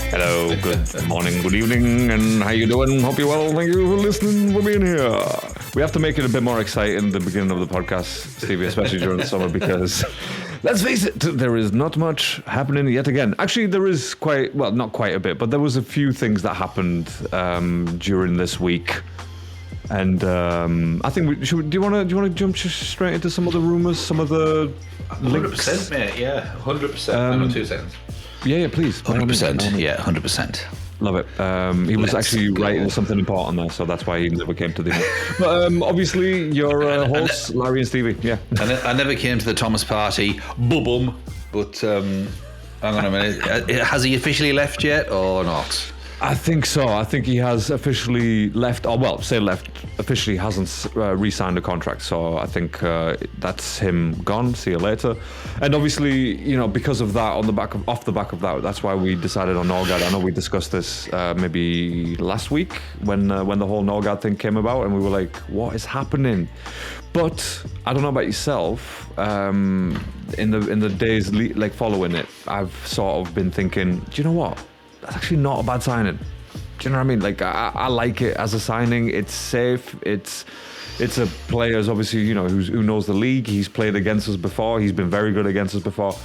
Hello, good morning, good evening, and how you doing? Hope you're well. Thank you for listening, for being here. We have to make it a bit more exciting at the beginning of the podcast, Stevie, especially during the summer, because let's face it, there is not much happening yet again. Actually, there is not quite a bit, but there was a few things that happened during this week. And I think do you want to jump straight into some of the rumors, some of the links? 100%, mate. Yeah, 100%. Hang on 2 seconds. Yeah, please. 100%. Yeah, 100%. Love it. He was actually writing something important there, so that's why he never came to the end. But obviously, your hosts, Larry and Stevie. Yeah. I never came to the Thomas party. Boom. But hang on a minute. Has he officially left yet or not? I think so. I think he has officially left. Officially hasn't re-signed a contract. So I think that's him gone. See you later. And obviously, because of that, off the back of that, that's why we decided on Norgard. I know we discussed this maybe last week when the whole Norgard thing came about, and we were like, "What is happening?" But I don't know about yourself. In the days following it, I've sort of been thinking, do you know what? That's actually not a bad signing. Do you know what I mean? Like, I like it as a signing. It's safe. It's a player, obviously, who knows the league. He's played against us before. He's been very good against us before.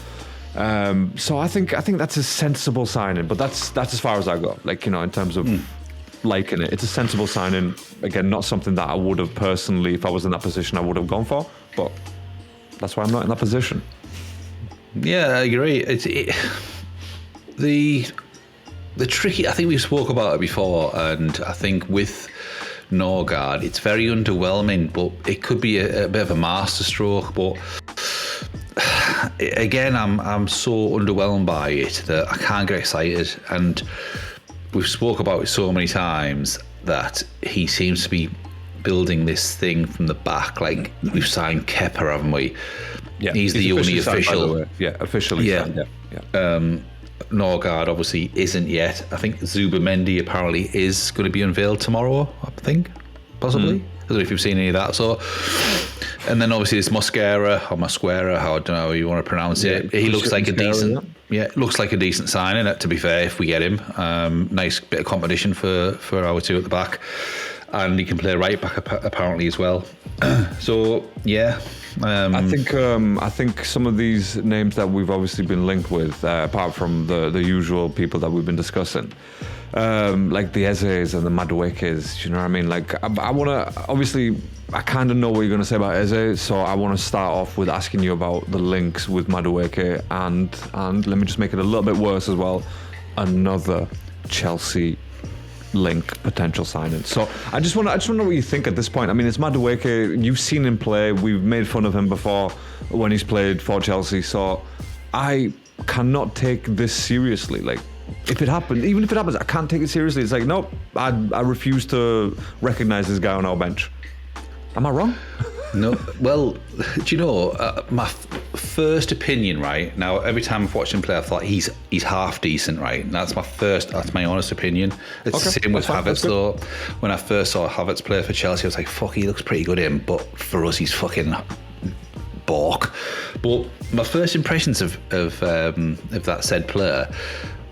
So I think that's a sensible signing. But that's as far as I go. In terms of liking it, it's a sensible signing. Again, not something that I would have personally, if I was in that position, I would have gone for. But that's why I'm not in that position. Yeah, I agree. The tricky, I think we spoke about it before, and I think with Norgard, it's very underwhelming, but it could be a bit of a masterstroke. But again, I'm so underwhelmed by it that I can't get excited. And we've spoke about it so many times that he seems to be building this thing from the back. Like, we've signed Kepa, haven't we? Yeah, he's the only official. Officially signed. Yeah. Norgard obviously isn't yet. I think Zubamendi apparently is going to be unveiled tomorrow, I think, possibly. I don't know if you've seen any of that. So, and then obviously it's Mosquera, how I don't know how you want to pronounce it. He looks like a decent, looks like a decent signing. To be fair, if we get him, nice bit of competition for our two at the back, and he can play right back apparently as well. So yeah. I think some of these names that we've obviously been linked with, apart from the usual people that we've been discussing, like the Ezes and the Maduekes, you know what I mean? Like, I want to, obviously, I kind of know what you're going to say about Eze, so I want to start off with asking you about the links with Madueke, and let me just make it a little bit worse as well, another Chelsea link potential signing. So I just want to know what you think at this point. I mean, it's Madueke. You've seen him play. We've made fun of him before when he's played for Chelsea. So I cannot take this seriously. Like, even if it happens, I can't take it seriously. It's like, nope, I refuse to recognize this guy on our bench. Am I wrong? No. Well, do you know, my first opinion, right? Now, every time I've watched him play, I thought he's half decent, right? And that's my honest opinion. It's the same with Havertz, though. That. When I first saw Havertz play for Chelsea, I was like, fuck, he looks pretty good in, but for us, he's fucking balk. But my first impressions of that said player,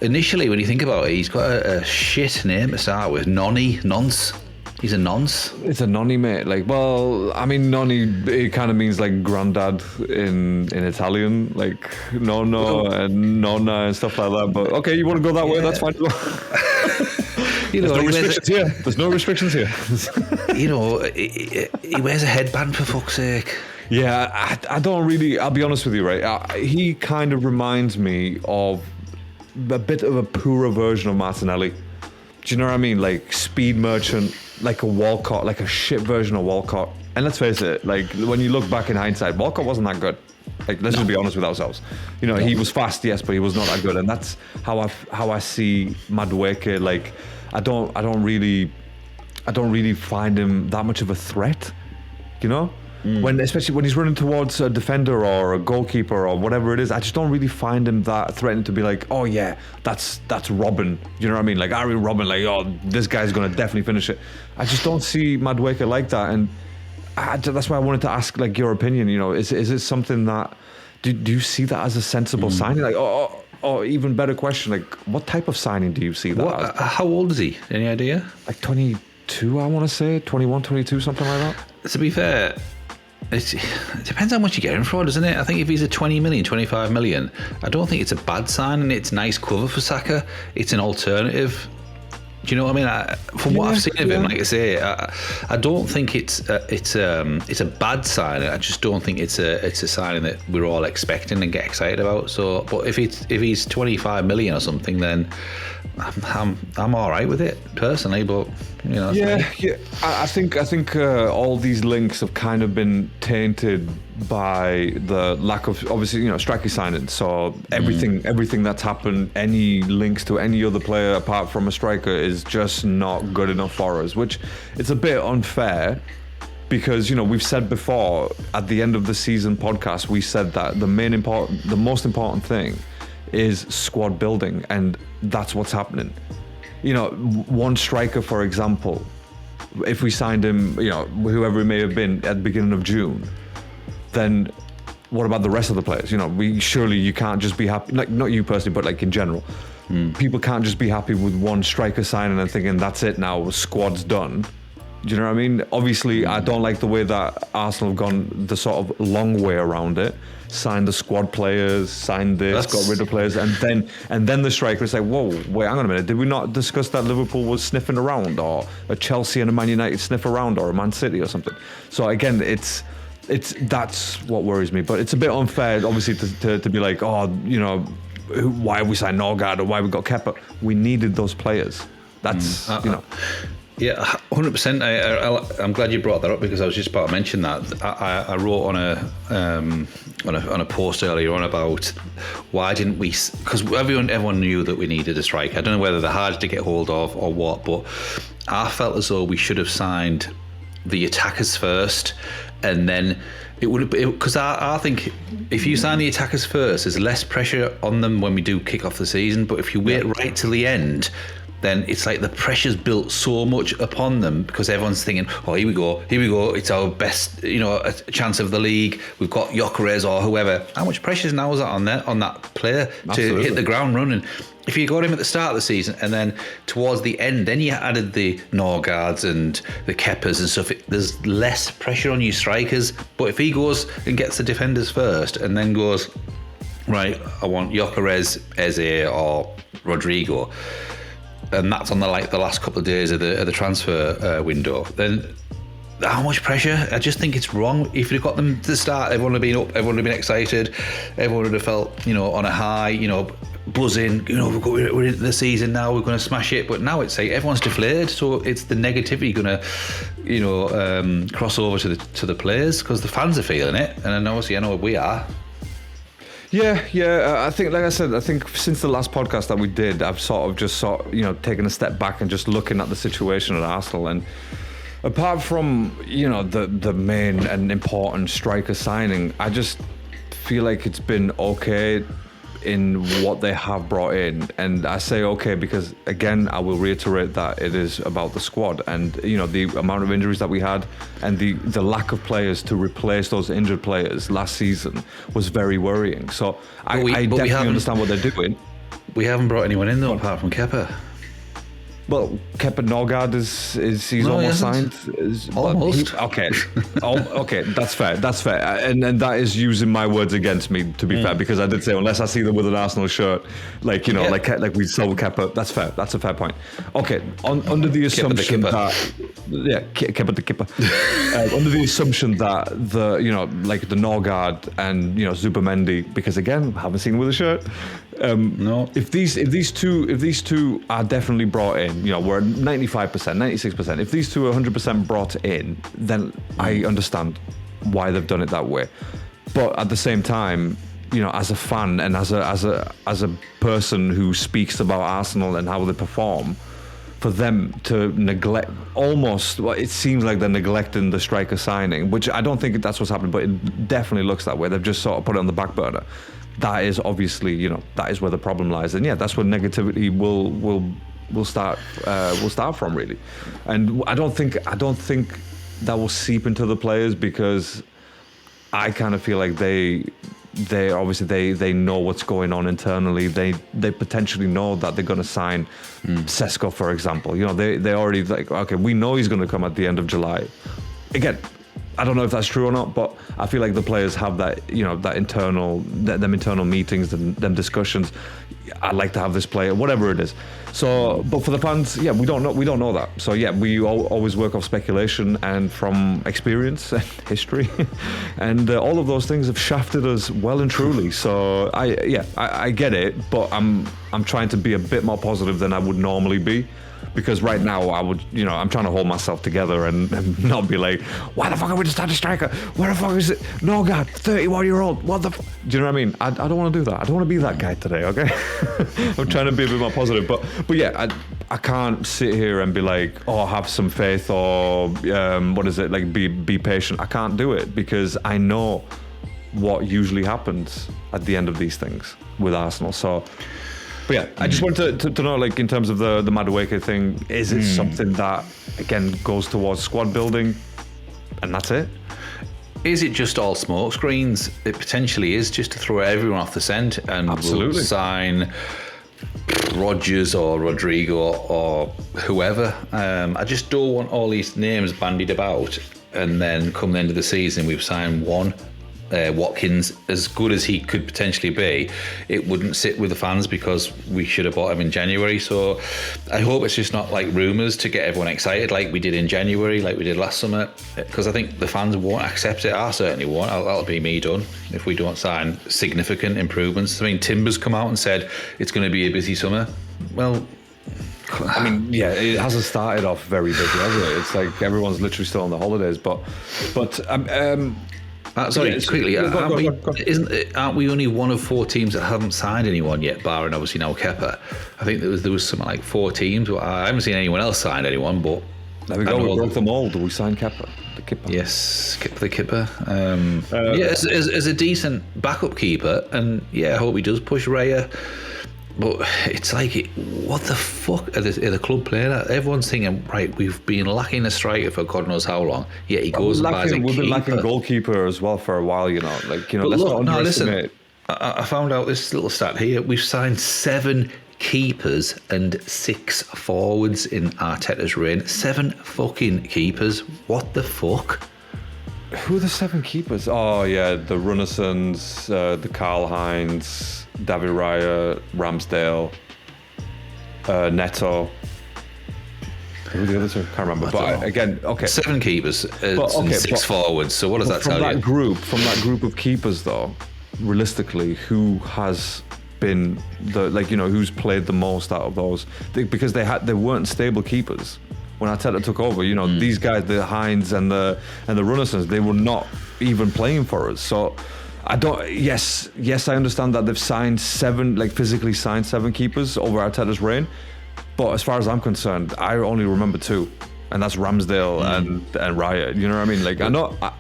initially, when you think about it, he's got a shit name to start with. Nonce. He's a nonce. It's a nonny, mate. Like, well, I mean, nonny, it kind of means like granddad in Italian, like nonno and nonna and stuff like that. But okay, you want to go that way? That's fine. There's no restrictions here. He wears a headband, for fuck's sake. Yeah, I don't really. I'll be honest with you, right? He kind of reminds me of a bit of a poorer version of Martinelli. Do you know what I mean? Like speed merchant, like a Walcott, like a shit version of Walcott. And let's face it, like when you look back in hindsight, Walcott wasn't that good. Like, let's just be honest with ourselves. He was fast, yes, but he was not that good. And that's how I see Madueke. Like, I don't really find him that much of a threat. Especially when he's running towards a defender or a goalkeeper or whatever it is, I just don't really find him that threatening to be like, oh yeah, that's Robin. You know what I mean? Like Ari Robin, like, oh, this guy's gonna definitely finish it. I just don't see Madueke like that, and that's why I wanted to ask like your opinion. You know, is it something that do you see that as a sensible signing? Like, or even better question, like, what type of signing do you see that as? How old is he? Any idea? Like 22, I want to say 21, 22, something like that. To be fair, it depends how much you get him for, doesn't it? I think if he's a 20 million, 25 million, I don't think it's a bad signing. It's nice cover for Saka. It's an alternative. Do you know what I mean? From what I've seen of him, like I say, I don't think it's a bad signing. I just don't think it's a signing that we're all expecting and get excited about. So, but if he's 25 million or something, then I'm all right with it personally. But you know, I think all these links have kind of been tainted by the lack of, obviously, you know, striker signing. So everything that's happened, any links to any other player apart from a striker, is just not good enough for us, which it's a bit unfair. Because, you know, we've said before at the end of the season podcast, we said that the most important thing is squad building, and that's what's happening. You know, one striker, for example, if we signed him, you know, whoever it may have been at the beginning of June, then what about the rest of the players? You know, you can't just be happy, like not you personally, but like in general. People can't just be happy with one striker signing and thinking that's it now, squad's done. Do you know what I mean? Obviously, I don't like the way that Arsenal have gone the sort of long way around it. Signed the squad players, signed this, got rid of players, and then the striker is like, whoa, wait, hang on a minute. Did we not discuss that Liverpool was sniffing around, or a Chelsea and a Man United sniff around, or a Man City or something? So again, that's what worries me. But it's a bit unfair, obviously, to be like, oh, you know, why have we signed Norgard or why we got Kepa? We needed those players. That's you know. Yeah, 100%. I'm glad you brought that up, because I was just about to mention that. I wrote on a post earlier on about why didn't we? Because everyone knew that we needed a striker. I don't know whether they're hard to get hold of or what, but I felt as though we should have signed the attackers first, and then it would have, because I think if you sign the attackers first, there's less pressure on them when we do kick off the season. But if you wait right till the end, then it's like the pressure's built so much upon them, because everyone's thinking, oh, here we go, it's our best, you know, a chance of the league. We've got Gyökeres or whoever. How much pressure now is that on that player to hit the ground running? If you got him at the start of the season and then towards the end, then you added the Norgards and the Kepas and stuff, there's less pressure on you strikers. But if he goes and gets the defenders first and then goes, right, I want Gyökeres, Eze or Rodrigo, and that's on the last couple of days of the transfer window, then how much pressure? I just think it's wrong. If you'd got them to the start, everyone would have been up, everyone would have been excited, everyone would have felt, you know, on a high, you know, buzzing, you know, we're into the season now, we're going to smash it. But now it's like everyone's deflated, so it's the negativity going to, you know, cross over to the players, because the fans are feeling it, and obviously I know we are. Yeah. I think, like I said, I think since the last podcast that we did, I've you know, taken a step back and just looking at the situation at Arsenal. And apart from, you know, the main and important striker signing, I just feel like it's been okay in what they have brought in. And I say okay because, again, I will reiterate that it is about the squad, and, you know, the amount of injuries that we had and the lack of players to replace those injured players last season was very worrying. So I definitely understand what they're doing. We haven't brought anyone in though, apart from Kepa. Well, Kepa Norgard he's almost signed. Almost. Okay, that's fair. And that is using my words against me, to be fair, because I did say unless I see them with an Arsenal shirt, like, you know, like we sold Kepa. That's fair. That's a fair point. Okay, under the assumption that Kepa the Kepa, under the assumption that the, you know, like the Norgard and, you know, Zubimendi, because again, haven't seen him with a shirt. No. If these two are definitely brought in, you know, we're at 95%, 96%. If these two are 100% brought in, then I understand why they've done it that way. But at the same time, you know, as a fan and as a person who speaks about Arsenal and how they perform, for them to neglect, almost, well, it seems like they're neglecting the striker signing, which I don't think that's what's happening, but it definitely looks that way. They've just sort of put it on the back burner. That is obviously, that is where the problem lies, and yeah, that's where negativity will start from, really. And I don't think that will seep into the players, because I kind of feel like they obviously they know what's going on internally. They potentially know that they're going to sign Sesko, for example. They already like, okay, we know he's going to come at the end of July. Again, I don't know if that's true or not, but I feel like the players have that, that internal meetings and them discussions. I'd like to have this player, whatever it is. So, but for the fans, yeah, we don't know that. So yeah, we always work off speculation and from experience and history, and all of those things have shafted us well and truly. So I get it, but I'm trying to be a bit more positive than I would normally be. Because right now I'm trying to hold myself together and not be like, why the fuck are we just starting a striker? Where the fuck is it? No, God, 31-year-old. What the fuck? Do you know what I mean? I don't want to do that. I don't want to be that guy today, okay? I'm trying to be a bit more positive. But yeah, I can't sit here and be like, oh, have some faith or like be patient. I can't do it, because I know what usually happens at the end of these things with Arsenal. So... But yeah, I just wanted to know, like, in terms of the Madueke thing, is it something that, again, goes towards squad building, and that's it? Is it just all smoke screens? It potentially is, just to throw everyone off the scent, and absolutely. We'll sign Rodgers or Rodrigo or whoever. I just don't want all these names bandied about, and then come the end of the season, we've signed one. Watkins, as good as he could potentially be, it wouldn't sit with the fans because we should have bought him in January. So I hope it's just not like rumours to get everyone excited like we did in January, like we did last summer, because I think the fans won't accept it. I certainly won't. That'll be me done if we don't sign significant improvements. I mean, Timber's come out and said it's going to be a busy summer. Well, I mean, yeah, it hasn't started off very busy, has it? It's like everyone's literally still on the holidays, but sorry, quickly, aren't we only one of 4 teams that haven't signed anyone yet, barring obviously now Kepa? I think there was something like 4 teams. I haven't seen anyone else sign anyone, but there we go. We broke them all. Do we sign Kepa? The Kepa. Yes, the Kepa. As a decent backup keeper, and yeah, I hope he does push Raya. But it's like, what the fuck are the club playing at? Everyone's thinking, right, we've been lacking a striker for God knows how long. Yet he goes and buys a keeper. We've been lacking goalkeeper as well for a while, Like, but let's look, not underestimate. I found out this little stat here. We've signed 7 keepers and 6 forwards in Arteta's reign. 7 fucking keepers. What the fuck? Who are the 7 keepers? Oh, yeah, the Runnelsons, the Karl Heinz, David Raya, Ramsdale, Neto. Who are the other 2? Can't remember. But again, okay. 7 keepers and 6 forwards. So what does that tell you? From that group of keepers, though, realistically, who has been who's played the most out of those? Because they weren't stable keepers when Arteta took over. These guys, the Heinz and the Runnelsons, they were not even playing for us. So I don't. Yes, I understand that they've signed 7, physically signed 7 keepers over Arteta's reign. But as far as I'm concerned, I only remember 2, and that's Ramsdale and Raya. You know what I mean?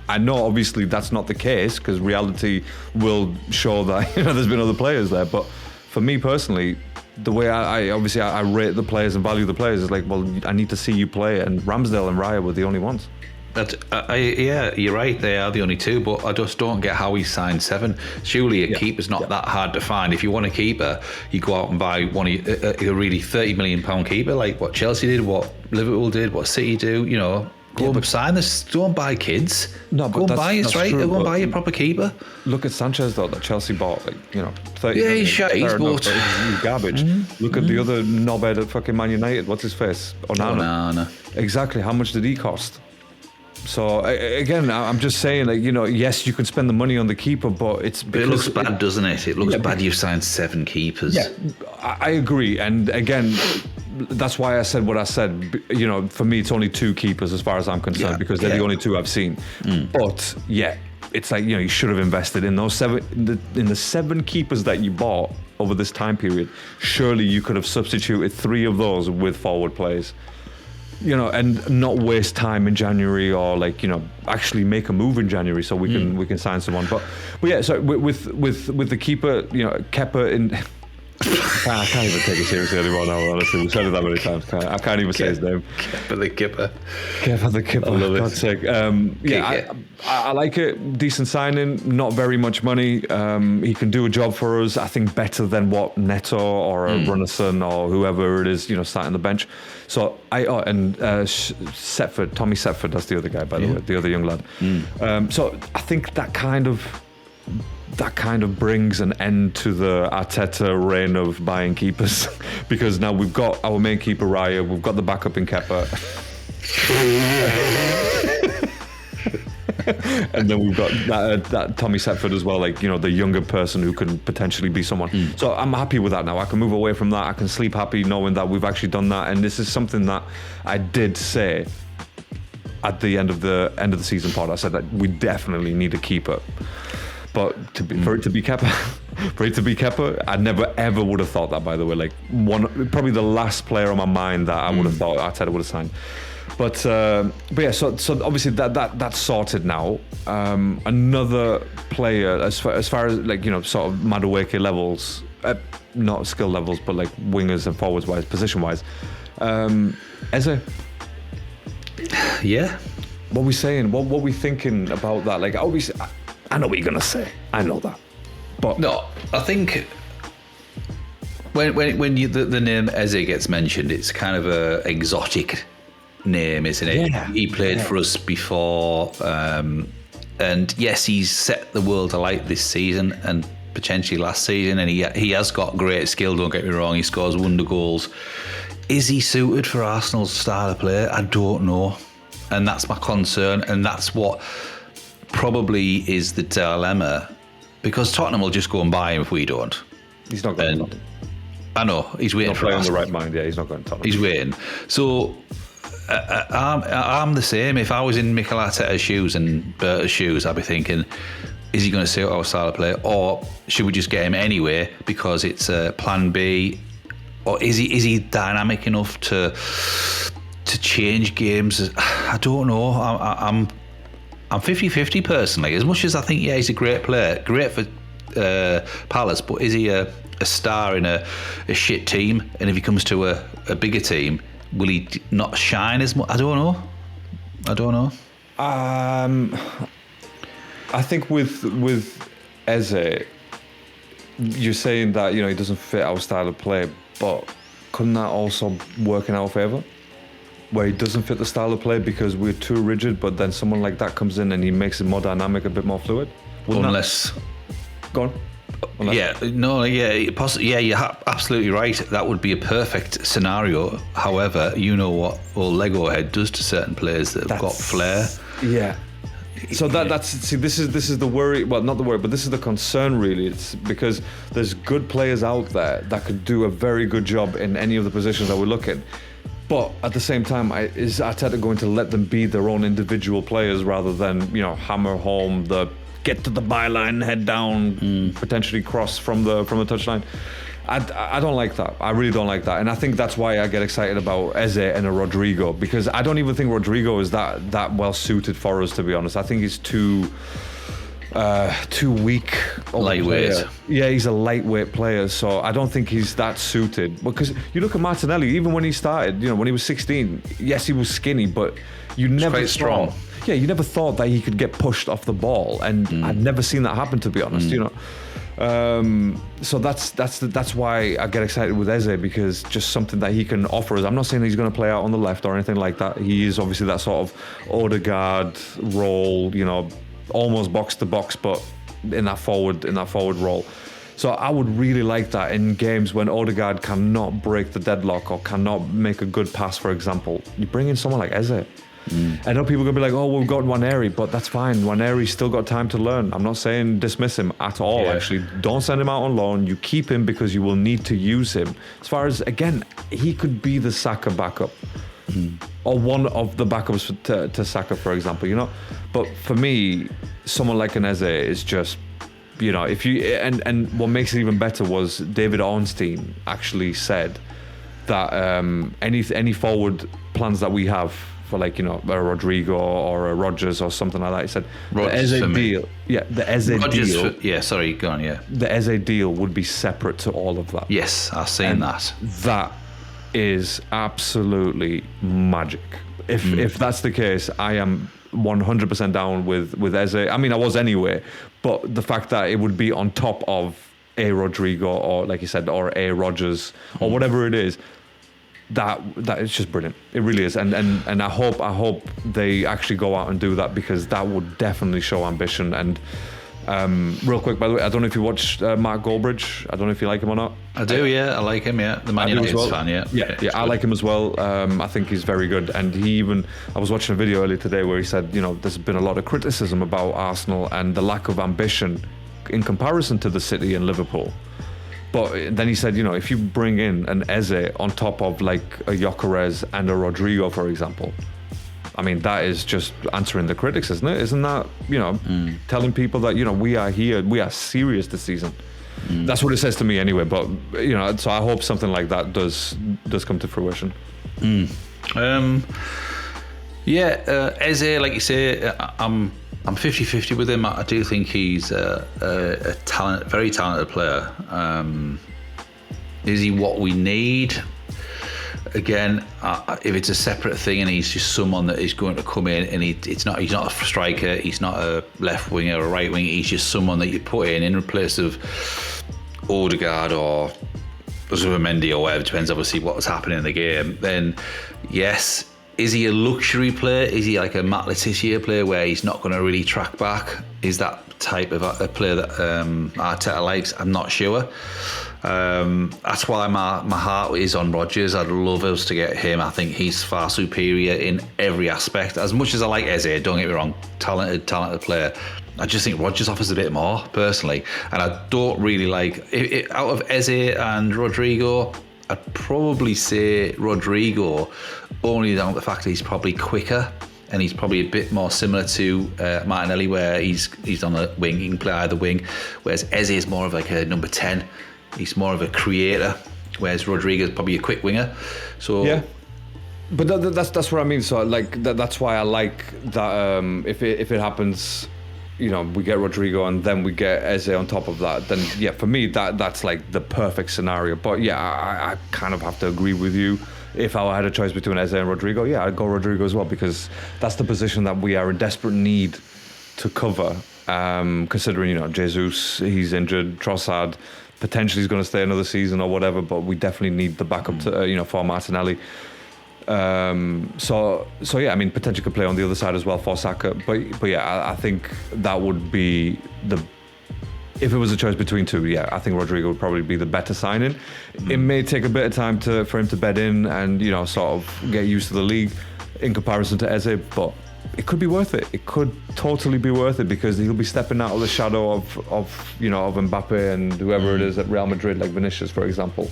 I know. Obviously, that's not the case, because reality will show that there's been other players there. But for me personally, the way I rate the players and value the players is like, well, I need to see you play, and Ramsdale and Raya were the only ones. Yeah, you're right. They are the only 2, but I just don't get how he signed 7. Surely a keeper's not that hard to find. If you want a keeper, you go out and buy one of a really £30 million keeper, like what Chelsea did, what Liverpool did, what City do. Go and sign this. Don't buy kids. No, but go and buy it, right? True, go and buy a proper keeper. Look at Sanchez though, that Chelsea bought. 30. Yeah, he's shite. He's garbage. Look at the other knobhead at fucking Man United. What's his face? Onana. Exactly. How much did he cost? So again, I'm just saying, yes, you can spend the money on the keeper, but it looks bad, doesn't it? It looks bad. You've signed 7 keepers. Yeah, I agree. And again, that's why I said what I said. For me, it's only 2 keepers as far as I'm concerned, because they're the only 2 I've seen. But yeah, it's like, you should have invested in those 7, in the 7 keepers that you bought over this time period, surely you could have substituted 3 of those with forward players. And not waste time in January, or actually make a move in January so we can sign someone. But yeah, so with the keeper, Kepa in. I can't even take it seriously anymore now, honestly. We've said it that many times. I can't even say his name. Kepa the Kipper. Kepa the Kipper, for God's sake. I like it. Decent signing, not very much money. He can do a job for us, I think, better than what Neto or Brunnerson or whoever it is, sat on the bench. So Setford, Tommy Setford, that's the other guy, by the way, the other young lad. So I think that kind of brings an end to the Arteta reign of buying keepers, because now we've got our main keeper Raya, we've got the backup in Kepa, and then we've got that Tommy Setford as well, the younger person who can potentially be someone. So I'm happy with that now. I can move away from that. I can sleep happy knowing that we've actually done that. And this is something that I did say at the end of the season pod. I said that we definitely need a keeper. But for it to be Kepa, I never ever would have thought that. By the way, probably the last player on my mind that I would have thought Arteta would have signed. But yeah, so obviously that's sorted now. Another player as far as sort of Madueke levels, not skill levels, but wingers and forwards wise, position wise. Eze. Yeah. What are we saying? What were we thinking about that? Obviously. I know what you're gonna say. I know that, but no, I think when the name Eze gets mentioned, it's kind of a exotic name, isn't it? Yeah. He played for us before, and yes, he's set the world alight this season and potentially last season, and he has got great skill. Don't get me wrong, he scores wonder goals. Is he suited for Arsenal's style of play? I don't know, and that's my concern, and that's what probably is the dilemma, because Tottenham will just go and buy him if we don't. He's not going to. I know, he's waiting for us. On the right mind, yeah, he's not going to Tottenham. He's waiting. So I'm the same. If I was in Mikel Arteta's shoes and Berta's shoes, I'd be thinking, is he going to suit our style of play, or should we just get him anyway because it's a plan B, or is he dynamic enough to change games? I don't know. I'm 50-50 personally. As much as I think, he's a great player, great for Palace, but is he a star in a shit team? And if he comes to a bigger team, will he not shine as much? I don't know. I think with Eze, you're saying that he doesn't fit our style of play, but couldn't that also work in our favour? Where he doesn't fit the style of play because we're too rigid, but then someone like that comes in and he makes it more dynamic, a bit more fluid. Go on. You're absolutely right. That would be a perfect scenario. However, you know what old Lego head does to certain players that have got flair. Yeah. So this is the worry. Well, not the worry, but this is the concern. Really, it's because there's good players out there that could do a very good job in any of the positions that we look at. But at the same time, is Arteta going to let them be their own individual players rather than, hammer home the get to the byline, head down, potentially cross from the touchline? I don't like that. I really don't like that. And I think that's why I get excited about Eze and a Rodrigo, because I don't even think Rodrigo is that well suited for us, to be honest. I think he's too weak. Lightweight. Yeah, he's a lightweight player, so I don't think he's that suited. Because you look at Martinelli, even when he started, when he was 16, yes, he was skinny, but you never quite strong. Yeah, you never thought that he could get pushed off the ball, and I've never seen that happen, to be honest. So that's why I get excited with Eze, because just something that he can offer us. I'm not saying he's going to play out on the left or anything like that. He is obviously that sort of Odegaard role, almost box to box, but in that forward role. So I would really like that in games when Odegaard cannot break the deadlock or cannot make a good pass, for example. You bring in someone like Eze. I know people are going to be like, oh, we've got Nwaneri, but that's fine. Nwaneri's still got time to learn. I'm not saying dismiss him at all, actually. Don't send him out on loan. You keep him because you will need to use him. As far as, again, he could be the Saka backup. Or one of the backups to Saka, for example, But for me, someone like an Eze is just You know, if you and what makes it even better was David Ornstein actually said that any forward plans that we have for, like, you know, a Rodrigo or a Rodgers or something like that, he said Rodgers the Eze for me. deal, the Eze Rodgers deal, sorry, go on, yeah. the Eze deal would be separate to all of that. Yes, I've seen And that. That is absolutely magic. If that's the case, I am 100% down with Eze. I mean, I was anyway, but the fact that it would be on top of a Rodrigo or, like you said, or a Rodgers or whatever it is, that is just brilliant. It really is, and I hope they actually go out and do that, because that would definitely show ambition. And real quick, by the way, I don't know if you watched Mark Goldbridge. I don't know if you like him or not. I do, yeah. I like him, yeah. The Man United fan, yeah. Yeah, I like him as well. I think he's very good. And I was watching a video earlier today where he said, you know, there's been a lot of criticism about Arsenal and the lack of ambition in comparison to the City and Liverpool. But then he said, you know, if you bring in an Eze on top of like a Gyökeres and a Rodrigo, for example, I mean, that is just answering the critics, isn't it? Isn't that, you know, telling people that, you know, we are here, we are serious this season. That's what it says to me anyway. But, you know, so I hope something like that does come to fruition. Eze, like you say, I'm 50-50 with him. I do think he's a very talented player. Is he what we need? Again, if it's a separate thing and he's just someone that is going to come in and he's not a striker, he's not a left winger or a right winger, he's just someone that you put in place of Odegaard or Zubimendi or whatever, depends obviously what's happening in the game, then yes. Is he a luxury player? Is he like a Matt Letizia player where he's not going to really track back? Is that type of a player that Arteta likes? I'm not sure. That's why my heart is on Rodgers. I'd love us to get him. I think he's far superior in every aspect. As much as I like Eze, don't get me wrong, talented player, I just think Rodgers offers a bit more, personally. And I don't really like... out of Eze and Rodrigo, I'd probably say Rodrigo, only down to the fact that he's probably quicker and he's probably a bit more similar to Martinelli, where he's on the wing, he can play either wing, whereas Eze is more of like a number 10. He's more of a creator, whereas Rodrigo is probably a quick winger. So yeah, but that's what I mean. So like that's why I like that. If it happens, you know, we get Rodrigo and then we get Eze on top of that, then yeah, for me that's like the perfect scenario. But yeah, I kind of have to agree with you. If I had a choice between Eze and Rodrigo, yeah, I'd go Rodrigo as well, because that's the position that we are in desperate need to cover. Considering, you know, Jesus, he's injured, Trossard potentially is going to stay another season or whatever, but we definitely need the backup to, you know, for Martinelli. So yeah, I mean, potentially could play on the other side as well for Saka, but yeah, I think that would be if it was a choice between two, yeah, I think Rodrigo would probably be the better signing. It may take a bit of time for him to bed in and, you know, sort of get used to the league in comparison to Eze, but it could be worth it. It could totally be worth it, because he'll be stepping out of the shadow of you know, of Mbappe and whoever it is at Real Madrid, like Vinicius, for example.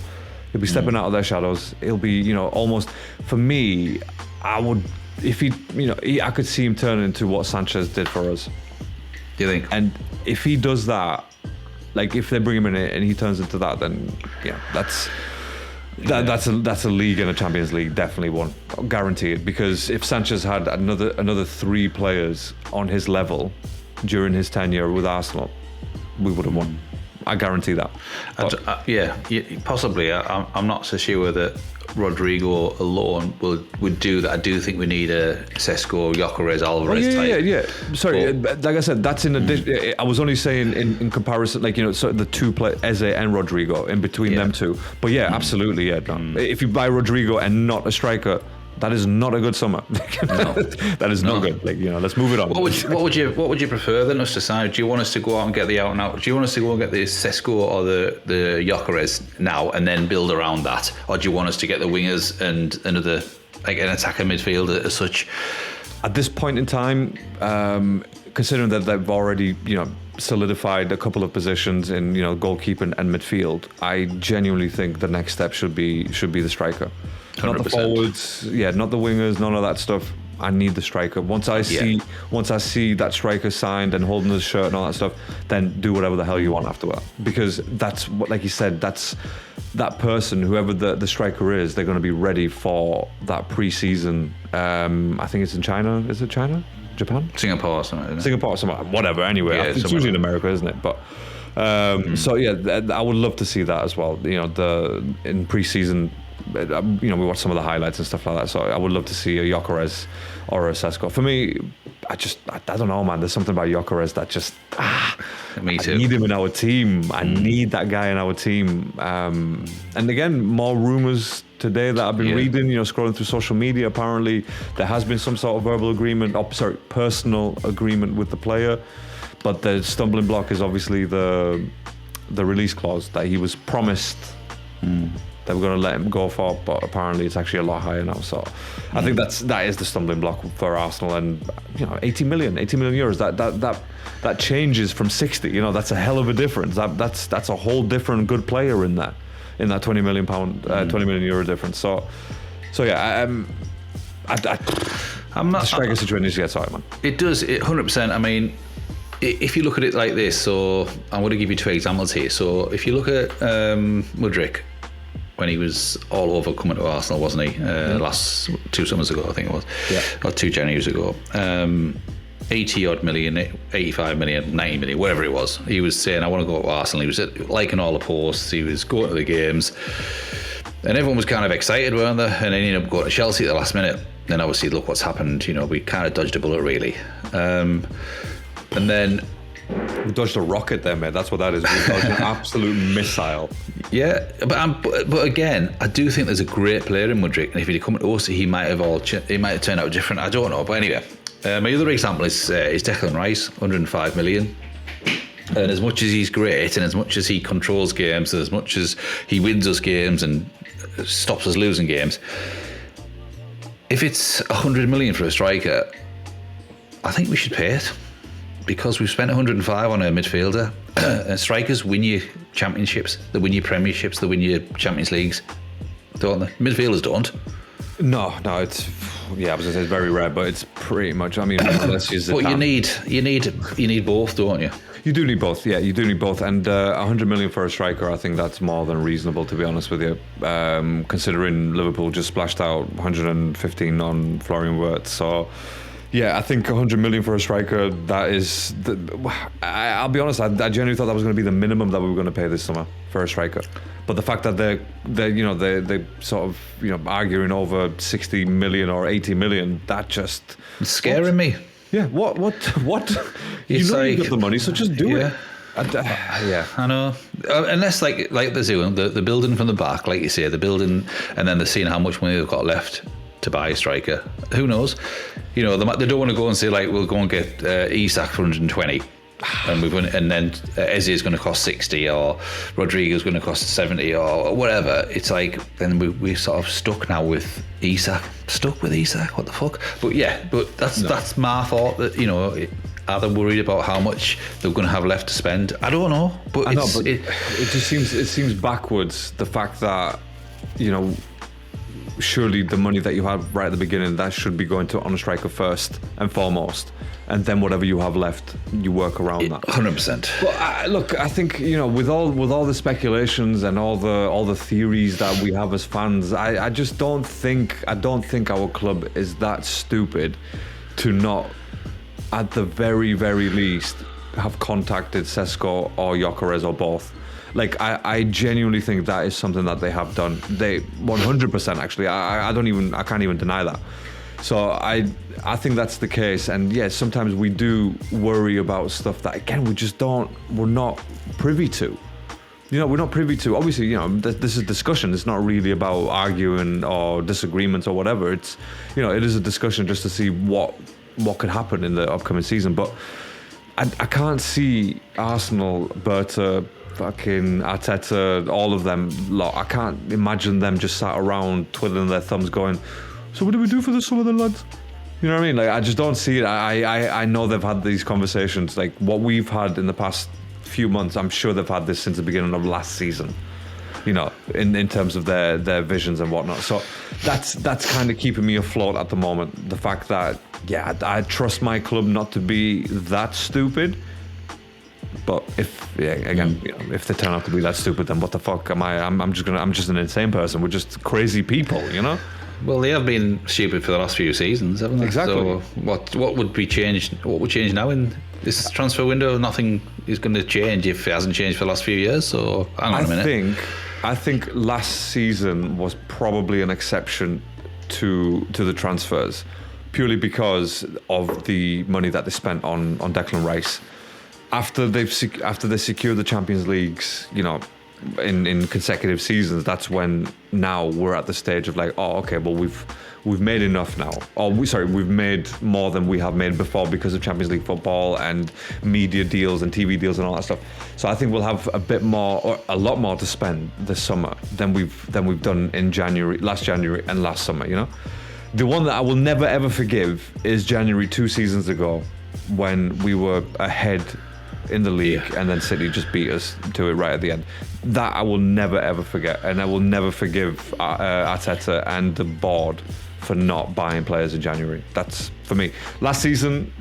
He'll be stepping out of their shadows. He'll be, you know, almost, for me, I would, if he, you know, I could see him turn into what Sanchez did for us. Do you think? And if he does that, like if they bring him in and he turns into that, then yeah, that's a league and a Champions League, definitely one, guaranteed. Because if Sanchez had another 3 players on his level during his tenure with Arsenal, we would have won. I guarantee that. Yeah, possibly. I'm not so sure that Rodrigo alone would do that. I do think we need a Sesko, Gyökeres, Alvarez type. Yeah. Sorry, like I said, that's in addition. I was only saying in comparison, like, you know, so the two play Eze and Rodrigo in between them two. But yeah, absolutely, yeah. No. If you buy Rodrigo and not a striker, that is not a good summer. No. That is not good. Like, you know, let's move it on. What would you prefer than us to sign? Do you want us to go out and get the out and out? Do you want us to go and get the Sesko or the Gyökeres now and then build around that, or do you want us to get the wingers and another, like, an attacker midfielder as such? At this point in time, considering that they've already, you know, solidified a couple of positions in, you know, goalkeeper and midfield, I genuinely think the next step should be the striker. 100%. Not the forwards, not the wingers, none of that stuff. I need the striker. Once I see that striker signed and holding his shirt and all that stuff, then do whatever the hell you want after that. Because that's what, like you said, that's that person, whoever the striker is, they're going to be ready for that pre-season. I think it's in China. Is it China? Japan? Singapore or something. Singapore or something. Whatever. Anyway, it's usually in America, isn't it? But so yeah, I would love to see that as well. You know, in pre-season. You know, we watched some of the highlights and stuff like that, so I would love to see a Gyökeres or a Sesko. For me, I don't know, man. There's something about Gyökeres that just me too. I need him in our team. I need that guy in our team. And again, more rumors today that I've been reading, you know, scrolling through social media. Apparently there has been some sort of verbal agreement, personal agreement with the player, but the stumbling block is obviously the release clause that he was promised they were going to let him go for, but apparently it's actually a lot higher now. So I think that is the stumbling block for Arsenal. And you know, 80 million euros. That changes from 60. You know, that's a hell of a difference. That's a whole different good player in that 20 million pound, 20 million euro difference. So yeah, the striker situation needs to get sorted, man. It does, 100%. I mean, if you look at it like this, so I'm going to give you 2 examples here. So if you look at Mudryk, when he was all over coming to Arsenal, wasn't he? Last 2 summers ago, I think it was. Yeah. Or 2 Januaries ago. 80 odd million, 85 million, 90 million, whatever it was. He was saying, I want to go to Arsenal. He was liking all the posts. He was going to the games. And everyone was kind of excited, weren't they? And then he ended up going to Chelsea at the last minute. Then obviously, look what's happened. You know, we kind of dodged a bullet, really. And then... We dodged a rocket there, mate. That's what that is. We dodged an absolute missile. Yeah, but again, I do think there's a great player in Mudryk, and if he'd come to us, he might have turned out different. I don't know, but anyway, my other example is Declan Rice, 105 million. And as much as he's great, and as much as he controls games, and as much as he wins us games and stops us losing games, if it's 100 million for a striker, I think we should pay it. Because we've spent 105 on a midfielder. And strikers win you championships, they win you premierships, they win you Champions Leagues, don't they? Midfielders don't. No, it's I was gonna say it's very rare, but it's pretty much. I mean, unless you need both, don't you? You do need both, yeah. You do need both, and 100 million for a striker, I think that's more than reasonable, to be honest with you. Considering Liverpool just splashed out 115 on Florian Wirtz, so. Yeah, I think 100 million for a striker, that is... I'll be honest, I genuinely thought that was going to be the minimum that we were going to pay this summer for a striker. But the fact that they're sort of, you know, arguing over 60 million or 80 million, that just... It's scaring me. Yeah, what? You know you got the money, so just do it. Yeah, I know. Unless like they're doing, the building from the back, like you say, the building, and then they're seeing how much money they've got left to buy a striker. Who knows? You know, they don't want to go and say, like, we'll go and get Isak for 120 and then Eze is going to cost 60 or Rodrigo's going to cost 70 or whatever. It's like, then we're sort of stuck now with Isak. Stuck with Isak? What the fuck? But yeah, that's my thought, that, you know, are they worried about how much they're going to have left to spend? I don't know. But it just seems backwards, the fact that, you know, surely the money that you have right at the beginning, that should be going on a striker first and foremost, and then whatever you have left, you work around that. 100%. But look, I think, you know, with all the speculations and all the theories that we have as fans, I just don't think our club is that stupid to not, at the very, very least, have contacted Sesko or Gyökeres or both. Like, I genuinely think that is something that they have done. They 100% actually. I can't even deny that. So I think that's the case. And yes, sometimes we do worry about stuff that, again, we're not privy to. You know, we're not privy to. Obviously, you know, this is discussion. It's not really about arguing or disagreements or whatever. It's, you know, it is a discussion just to see what could happen in the upcoming season. But I can't see Arsenal, Berta, fucking Arteta, all of them lot. I can't imagine them just sat around twiddling their thumbs going, so what do we do for the summer then, lads? You know what I mean? Like, I just don't see it. I know they've had these conversations, like what we've had in the past few months. I'm sure they've had this since the beginning of last season. in terms of their visions and whatnot. So that's kind of keeping me afloat at the moment. The fact that I trust my club not to be that stupid. But if they turn out to be that stupid, then what the fuck am I? I'm just an insane person. We're just crazy people, Well, they have been stupid for the last few seasons, haven't they? Exactly. So what would be changed? What would change now in this transfer window? Nothing is going to change if it hasn't changed for the last few years. So hang on a minute. I think last season was probably an exception to the transfers, purely because of the money that they spent on Declan Rice. After they secured the Champions Leagues, in consecutive seasons, that's when now we're at the stage of like, oh, okay, well we've made enough now. We've made more than we have made before because of Champions League football and media deals and TV deals and all that stuff. So I think we'll have a bit more, or a lot more, to spend this summer than we've done in last January and last summer. The one that I will never ever forgive is January 2 seasons ago, when we were ahead in the league and then City just beat us to it right at the end. That I will never ever forget, and I will never forgive Arteta and the board for not buying players in January. That's for me. Last season,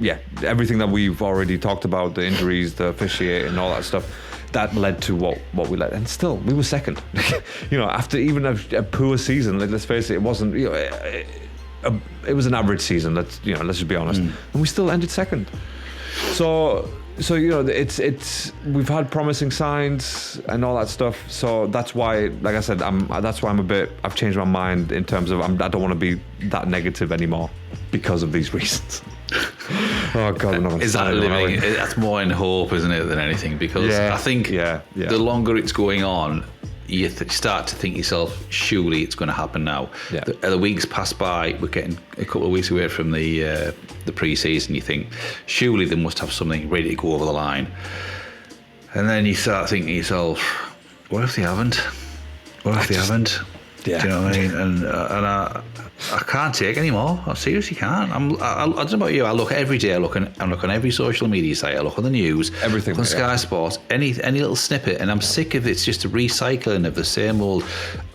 everything that we've already talked about, the injuries, the officiating, all that stuff, that led to what we led, and still we were second. After even a poor season, let's face it, it wasn't. It was an average season. Let's just be honest, and we still ended second. So it's we've had promising signs and all that stuff. So that's why, like I said, I've changed my mind in terms of I don't want to be that negative anymore because of these reasons. Oh God, I'm not is that living? That's more in hope, isn't it, than anything? Because I think the longer it's going on, you start to think yourself, surely it's going to happen now. The weeks pass by, we're getting a couple of weeks away from the pre-season. You think, surely they must have something ready to go over the line. And then you start thinking to yourself, what if they haven't? What if they haven't? Yeah. Do you know what I mean? And I can't take any more. I seriously can't. I don't know about you. I look every day. I look on every social media site. I look on the news. Everything. On Sky Sports. Any little snippet, and I'm sick of it. It's just a recycling of the same old.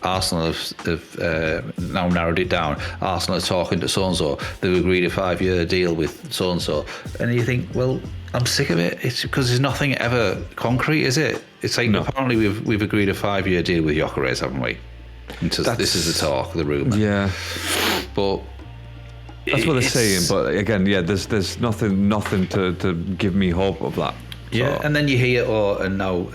Arsenal have now narrowed it down. Arsenal are talking to so and so. They've agreed a 5-year deal with so and so. And you think, well, I'm sick of it. It's because there's nothing ever concrete, is it? It's like apparently we've agreed a 5-year deal with Gyökeres, haven't we? This is the talk, the rumour. Yeah, but that's what they're saying. But again, there's nothing to give me hope of that. Yeah, so. And then you hear, and now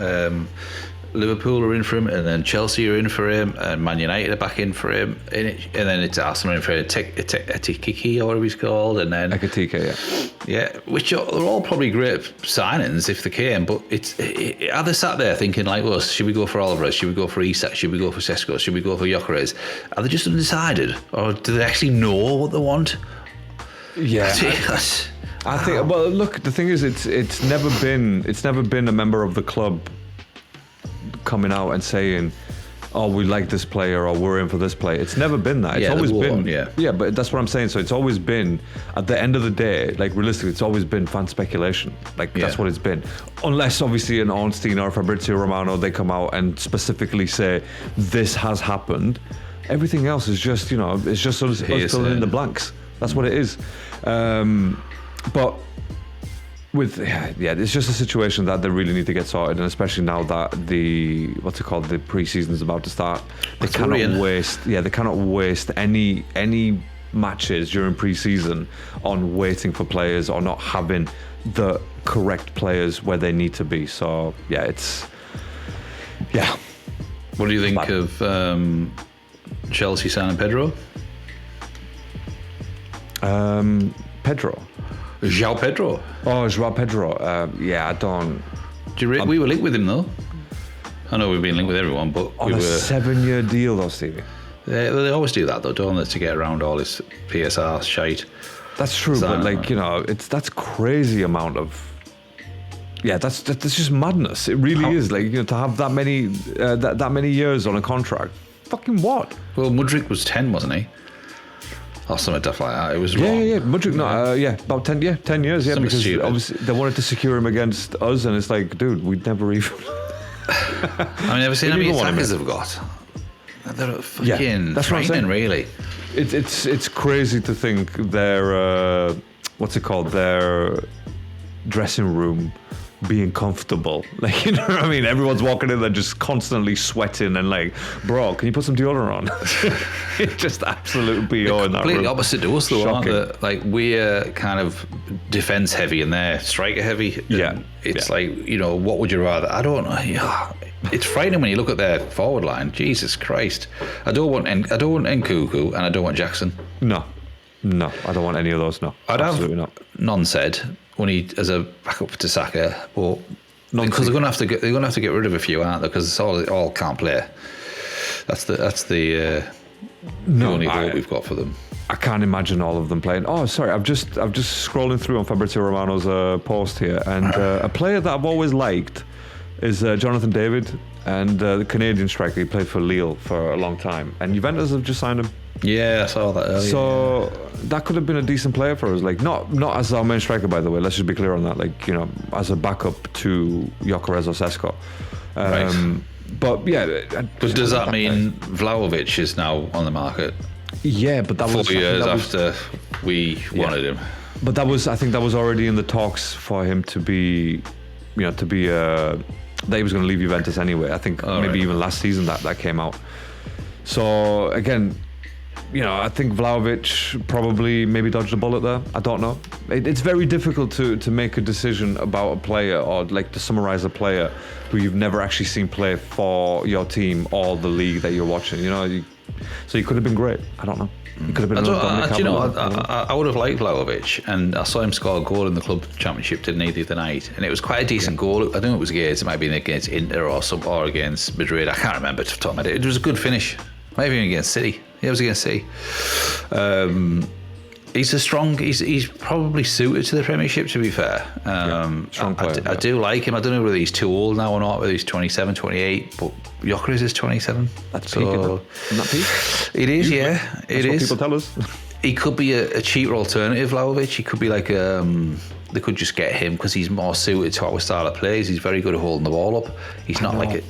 Liverpool are in for him, and then Chelsea are in for him, and Man United are back in for him, and then it's Arsenal in for Ekitike, or whatever he's called, and then Ekitike, yeah, which are all probably great signings if they came, but are they sat there thinking like us? Should we go for Alvarez? Should we go for Isak? Should we go for Sesko? Should we go for Gyökeres? Are they just undecided, or do they actually know what they want? Yeah. I think. Well, look, the thing is, it's never been a member of the club coming out and saying, oh, we like this player, or we're in for this player. It's never been that. It's always been, but that's what I'm saying. So it's always been, at the end of the day, like realistically, it's always been fan speculation. Like that's what it's been. Unless obviously an Ornstein or Fabrizio Romano, they come out and specifically say, this has happened. Everything else is just, it's just us filling in the blanks. That's what it is. But it's just a situation that they really need to get sorted, and especially now that the pre-season is about to start, they cannot waste any matches during pre-season on waiting for players or not having the correct players where they need to be. So What do you think of Chelsea signing Pedro? Pedro. João Pedro. Oh, João Pedro. I don't. We were linked with him though. I know we've been linked with everyone, but on a 7-year deal though, Stevie. They always do that though, don't they, to get around all this PSR shite. That's true, but that's crazy amount of. Yeah, that's just madness. It really is. To have that many years on a contract. Fucking what? Well, Mudryk was 10, wasn't he? Or something like that. It was wrong. Yeah. Mudryk, about 10 years, because stupid. obviously they wanted to secure him against us, and it's like, dude, we'd never even. I mean, ever seen how many attackers they've got? They're fucking frightening, really. It's crazy to think their what's it called? Their dressing room being comfortable. Like, you know what I mean? Everyone's walking in there just constantly sweating and like, bro, can you put some deodorant on? It's just absolute BO in that room. Completely opposite to us though, aren't they? Like, we're kind of defense heavy and they're striker heavy. Yeah. It's like, you know, what would you rather? I don't know. Yeah. It's frightening when you look at their forward line. Jesus Christ. I don't want Nkuku and I don't want Jackson. No, I don't want any of those. No, absolutely not. None said when he as a backup to Saka, but because they're going to have to get rid of a few, aren't they? Because it's all can't play. That's the only goal we've got for them. I can't imagine all of them playing. Oh, sorry, I'm just scrolling through on Fabrizio Romano's post here, and a player that I've always liked is Jonathan David, and the Canadian striker. He played for Lille for a long time, and Juventus have just signed him. Yeah, I saw that earlier. So that could have been a decent player for us. Like, not as our main striker, by the way. Let's just be clear on that. Like, you know, as a backup to Gyökeres or Sesko. Right. But yeah. But does that mean Vlahovic is now on the market? Yeah, but that was 4 years after we wanted him. But I think that was already in the talks for him to be, you know, that he was going to leave Juventus anyway. I think even last season that came out. So again, you know, I think Vlahovic probably maybe dodged a bullet there. I don't know. It's very difficult to make a decision about a player, or like to summarize a player who you've never actually seen play for your team or the league that you're watching. You know, so he could have been great. I don't know. He could have been. I would have liked Vlahovic, and I saw him score a goal in the club championship, didn't he, the other night? And it was quite a decent goal. I don't know it was against. It might have been against Inter or against Madrid. I can't remember off the top of my head. It was a good finish. Maybe even against City. Yeah, it was against City. He's probably suited to the Premiership, to be fair. Strong player. I do like him. I don't know whether he's too old now or not, whether he's 27, 28, but Gyökeres is 27. That's peak, isn't that peak? It is, yeah. That's what people tell us. He could be a cheaper alternative, Vlahovic. He could be like they could just get him because he's more suited to our style of plays. He's very good at holding the ball up. He's not like a...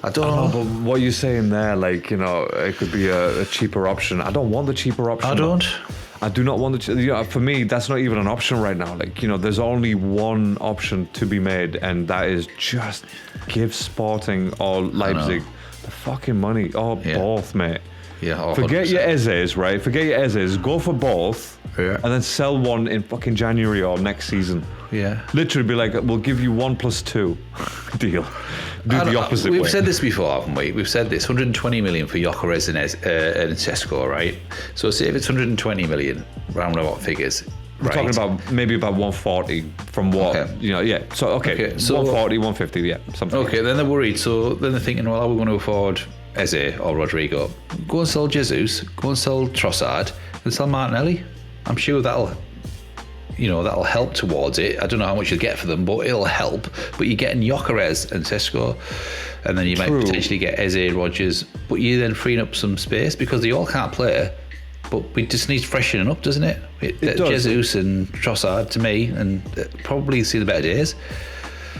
I don't know. But what you're saying there, like, you know, it could be a cheaper option. I don't want the cheaper option. I do not want for me, that's not even an option right now. Like, you know, there's only one option to be made, and that is just give Sporting or Leipzig the fucking money, or both, mate. Yeah, forget your Ezes, right? Forget your Ezes. Go for both, and then sell one in fucking January or next season. Yeah, literally be like, we'll give you 1+2 deal. Do the opposite way. We've said this before, haven't we? We've said this: 120 million for Gyökeres and Sesko, right? So say if it's 120 million, roundabout figures. We're talking about maybe about 140 from what, you know, yeah. So, so 140, 150, yeah. Something. Okay, then they're worried. So then they're thinking, well, are we going to afford Eze or Rodrigo? Go and sell Jesus, go and sell Trossard, and sell Martinelli. I'm sure that'll help towards it. I don't know how much you'll get for them, but it'll help. But you're getting Gyökeres and Sesko, and then you might potentially get Eze, Rodgers, but you're then freeing up some space because they all can't play. But we just need freshening up, doesn't it? It does. Jesus and Trossard, to me, and probably see the better days.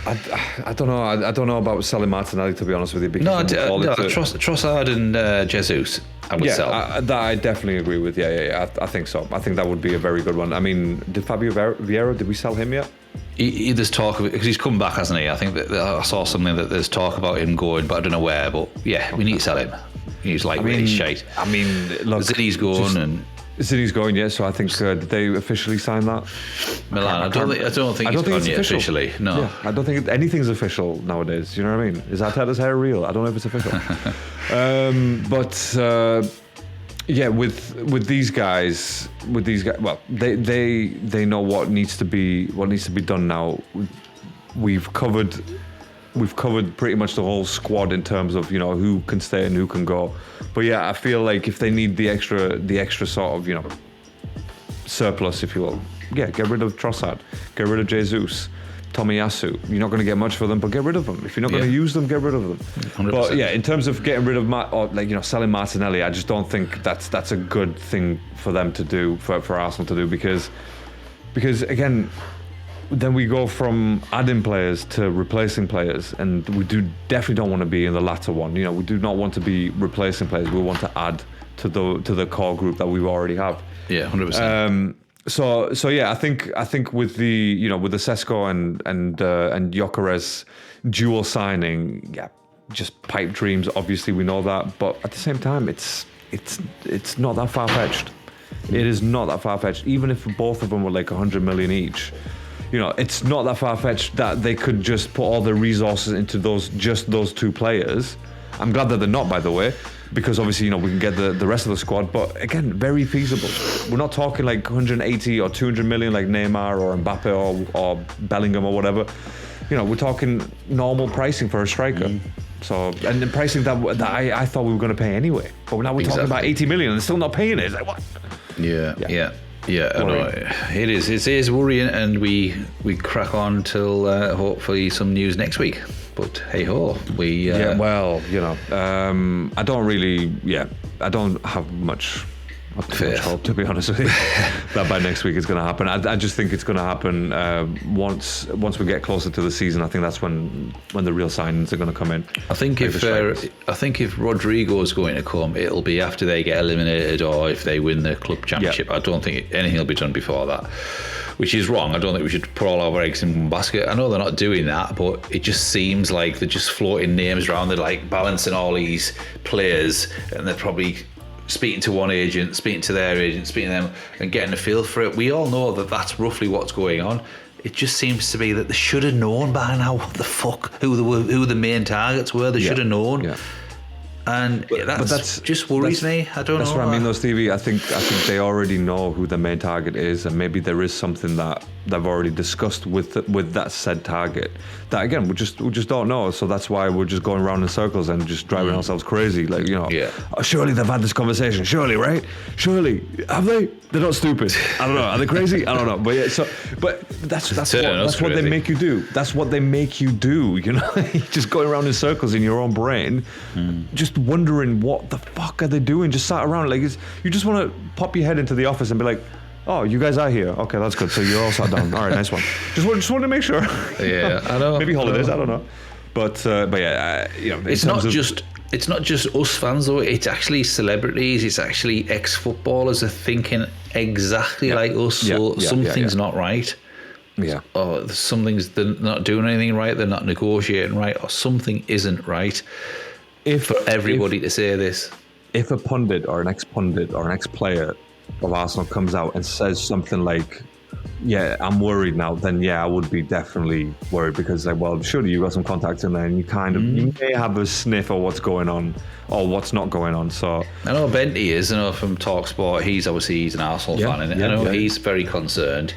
I don't know. I don't know about selling Martinelli, to be honest with you. Because Trossard and Jesus, I would sell. That I definitely agree with. Yeah. I think so. I think that would be a very good one. I mean, did Fabio Vieira, did we sell him yet? There's talk of it because he's come back, hasn't he? I think that I saw something that there's talk about him going, but I don't know where. But yeah, we need to sell him. He's like really shite. I mean, look, City's going and City's going, yeah. So I think did they officially sign that? Milan. I don't think it's gone yet officially. No, yeah, I don't think anything's official nowadays. You know what I mean? Is Arteta's hair real? I don't know if it's official. Yeah, with these guys, well, they know what needs to be done now. We've covered pretty much the whole squad in terms of, you know, who can stay and who can go. But yeah, I feel like if they need the extra sort of, you know, surplus, if you will, yeah, get rid of Trossard, get rid of Jesus, Tomiyasu. You're not going to get much for them, but get rid of them. If you're not going to use them, get rid of them. 100%. But yeah, in terms of getting rid of selling Martinelli, I just don't think that's a good thing for them to do, for Arsenal to do, because again, then we go from adding players to replacing players, and we definitely don't want to be in the latter one. You know, we do not want to be replacing players. We want to add to the core group that we already have. Yeah, 100%. So yeah, I think with the with the Sesko and Gyökeres dual signing, yeah, just pipe dreams. Obviously, we know that, but at the same time, it's not that far fetched. It is not that far fetched. Even if both of them were like 100 million each, it's not that far fetched that they could just put all their resources into those two players. I'm glad that they're not, by the way, because obviously, we can get the rest of the squad. But again, very feasible. We're not talking like 180 or 200 million like Neymar or Mbappe or Bellingham or whatever. We're talking normal pricing for a striker. So, and the pricing that I thought we were going to pay anyway. But now we're talking about 80 million and still not paying it. It's like, what? Yeah. I know. It is worrying, and we crack on till hopefully some news next week. But hey ho, we I don't have much hope, to be honest with you, that by next week it's going to happen. I just think it's going to happen once we get closer to the season. I think that's when the real signings are going to come in. I think if Rodrigo is going to come, it'll be after they get eliminated or if they win the club championship. I don't think anything will be done before that, which is wrong. I don't think we should put all our eggs in one basket. I know they're not doing that, but it just seems like they're just floating names around. They're like balancing all these players, and they're probably speaking to one agent, speaking to their agent, speaking to them, and getting a feel for it. We all know that that's roughly what's going on. It just seems to be that they should have known by now what the fuck who the main targets were. They should have known. Yeah. And that's just worries me. I don't know. That's what I mean, though, Stevie. I think they already know who the main target is, and maybe there is something that they've already discussed with that said target. That again, we just don't know. So that's why we're just going around in circles and just driving ourselves crazy. Like surely they've had this conversation. Surely, right? Surely have they? They're not stupid. I don't know. Are they crazy? I don't know. But yeah. But that's what they make you do. That's what they make you do. Just going around in circles in your own brain, just wondering what the fuck are they doing. Just sat around like you just want to pop your head into the office and be like, oh, you guys are here. Okay, that's good. So you're all sat down. All right, nice one. Just wanted to make sure. Yeah, I know. Maybe holidays. I don't know. But yeah, it's not just us fans though. It's actually celebrities. It's actually ex-footballers are thinking exactly like us. So something's not right. Yeah. Or some things they're not doing anything right. They're not negotiating right, or something isn't right. For everybody to say this, if a pundit or an ex-pundit or an ex-player of Arsenal comes out and says something like, yeah, I'm worried now, then I would be definitely worried, because like, well, surely you got some contacts in there and you may have a sniff of what's going on or what's not going on. So I know Benty is, from TalkSport, he's an Arsenal fan, and I know he's very concerned.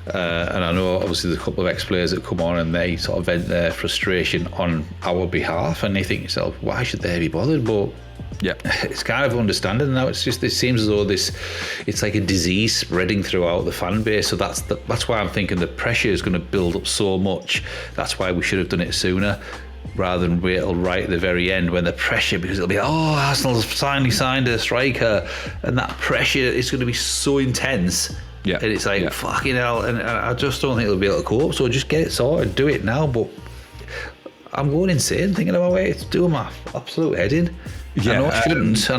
And I know obviously there's a couple of ex-players that come on and they sort of vent their frustration on our behalf, and they think to yourself, why should they be bothered? But it's kind of understanding now. It seems as though it's like a disease spreading throughout the fan base. So that's why I'm thinking the pressure is going to build up so much. That's why we should have done it sooner, rather than wait till right at the very end when the pressure, because it'll be, Arsenal's finally signed a striker, and that pressure is going to be so intense. Yeah, and it's like fucking hell, and I just don't think they'll be able to cope. So just get it sorted, do it now. But I'm going insane thinking about it. It's doing my absolute head in. Yeah, I know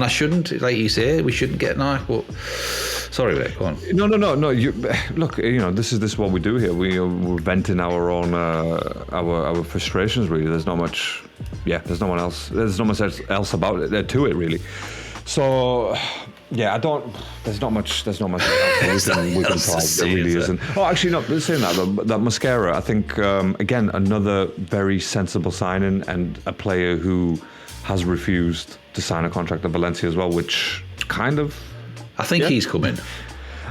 I shouldn't. Like you say, we shouldn't get knife. But sorry, mate, go on. No. Look, this is what we do here. We're venting our own our frustrations. Really, there's not much. Yeah, there's no one else. There's not much else about it to it, really. So. Yeah, there's not much else we can talk. There really isn't. Oh, actually, no. Saying that Mosquera, I think again another very sensible signing, and a player who has refused to sign a contract at Valencia as well, which kind of. I think he's coming.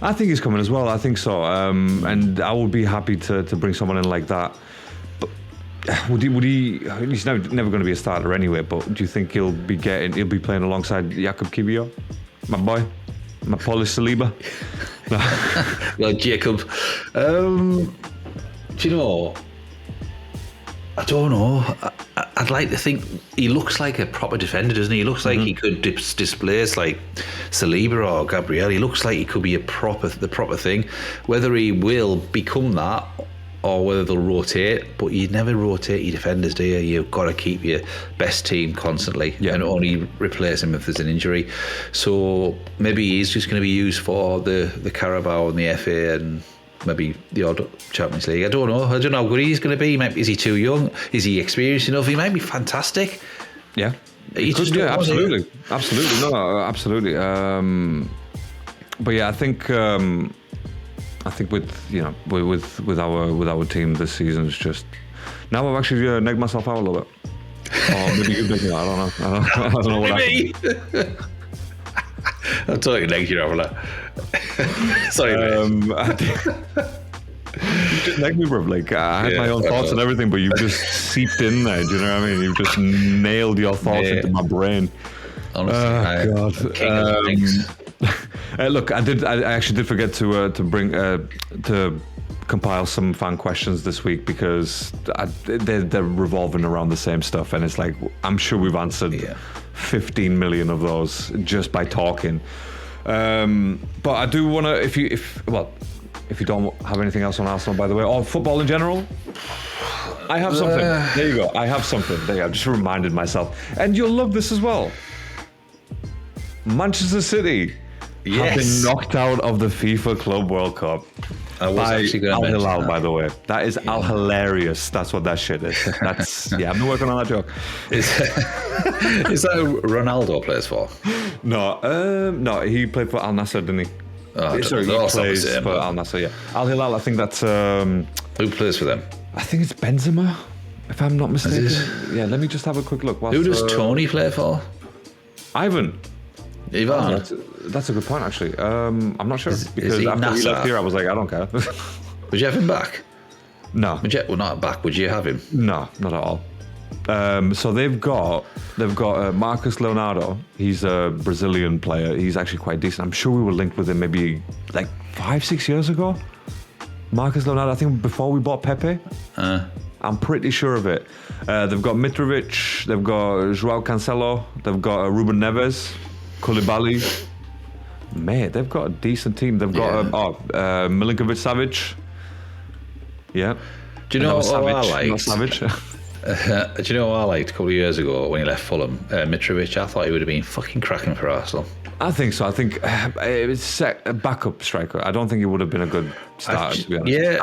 I think he's coming as well. I think so, and I would be happy to bring someone in like that. But would he? He's never going to be a starter anyway. But do you think he'll be playing alongside Jakub Kiwior? My boy, my Polish Saliba. Well, Jacob. Do you know? I don't know. I'd like to think he looks like a proper defender, doesn't he? He looks like he could displace like Saliba or Gabriel. He looks like he could be the proper thing. Whether he will become that, or whether they'll rotate, but you never rotate your defenders, do you? You've got to keep your best team constantly and only replace them if there's an injury. So maybe he's just going to be used for the Carabao and the FA and maybe the odd Champions League. I don't know how good he's going to be. Is he too young? Is he experienced enough? He might be fantastic. Yeah. Absolutely. No, absolutely. But yeah, I think with our team this season, it's just now I've actually negged myself out a little bit. Or maybe you've negged me out. I don't know what happened. I'm totally negged you over that. Sorry, mate. You just negged me, bro. Like I had my own thoughts and everything, but you've just seeped in there. Do you know what I mean? You've just nailed your thoughts into my brain. Honestly, God. Look, I actually did forget to bring to compile some fan questions this week because they're revolving around the same stuff, and it's like I'm sure we've answered 15 million of those just by talking. But I do want to, if you don't have anything else on Arsenal, by the way, or football in general, I have something. There you go. I have something. There you go. I just reminded myself, and you'll love this as well. Manchester City have been knocked out of the FIFA Club World Cup by Al Hilal, by the way. That is Al Hilarious. That's what that shit is. That's I've been working on that joke. Is that who Ronaldo plays for? No, he played for Al Nassr, didn't he? Sorry, he plays for Al Nassr, yeah. Al Hilal, I think that's... who plays for them? I think it's Benzema, if I'm not mistaken. Yeah, let me just have a quick look. Who does Tony play for? Ivan. That's a good point, actually. I'm not sure. Because after he left here, I was like, I don't care. Would you have him back? No. Not back. Would you have him? No, not at all. So they've got Marcus Leonardo. He's a Brazilian player. He's actually quite decent. I'm sure we were linked with him maybe like 5-6 years ago. Marcus Leonardo, I think before we bought Pepe. I'm pretty sure of it. They've got Mitrovic. They've got Joao Cancelo. They've got Ruben Neves, Koulibaly. Mate, they've got a decent team. They've got Milinkovic-Savic. Yeah. Do you know what I liked? Not Savage. Do you know what I liked a couple of years ago when he left Fulham? Mitrovic, I thought he would have been fucking cracking for Arsenal. I think so. I think it's a backup striker. I don't think he would have been a good starter, to be honest.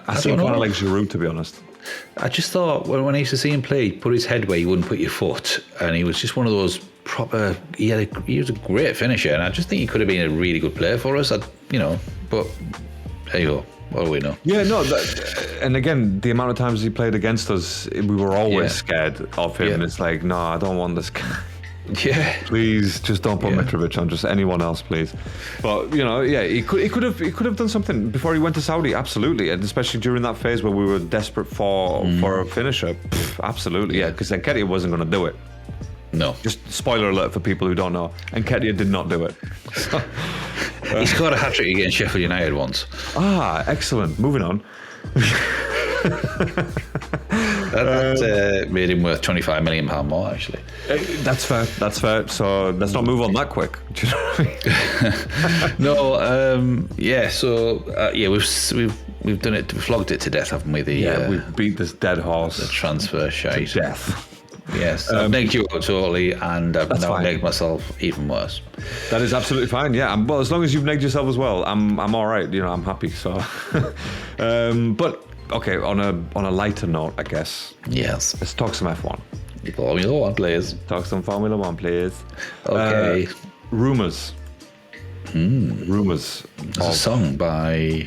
I see him kind of like Giroud, to be honest. I just thought when I used to see him play, he'd put his head where you wouldn't put your foot, and he was just one of those proper. He was a great finisher, and I just think he could have been a really good player for us. But there you go. What do we know? Yeah, no, and again, the amount of times he played against us, we were always scared of him. And it's like, no, I don't want this guy. Yeah, please just don't put Mitrovic on. Just anyone else, please. But he could have done something before he went to Saudi. Absolutely, and especially during that phase where we were desperate for a finisher. Absolutely, because Nketiah wasn't going to do it. No. Just spoiler alert for people who don't know. Nketiah did not do it. He scored a hat-trick against Sheffield United once. Excellent. Moving on. That made him worth £25 million more, actually. That's fair. So let's not move on that quick. Do you know what I mean? No. So we've done it. We've flogged it to death, haven't we? We've beat this dead horse. The transfer shite. To death. Yes, I've negged you out totally, and I've now negged myself even worse. That is absolutely fine. Yeah, well, as long as you've negged yourself as well, I'm all right. I'm happy. So, but okay, on a lighter note, I guess. Yes. Let's talk some F1. Formula One, please. Talk some Formula One, please. Okay. Rumors. Rumors. There's a song by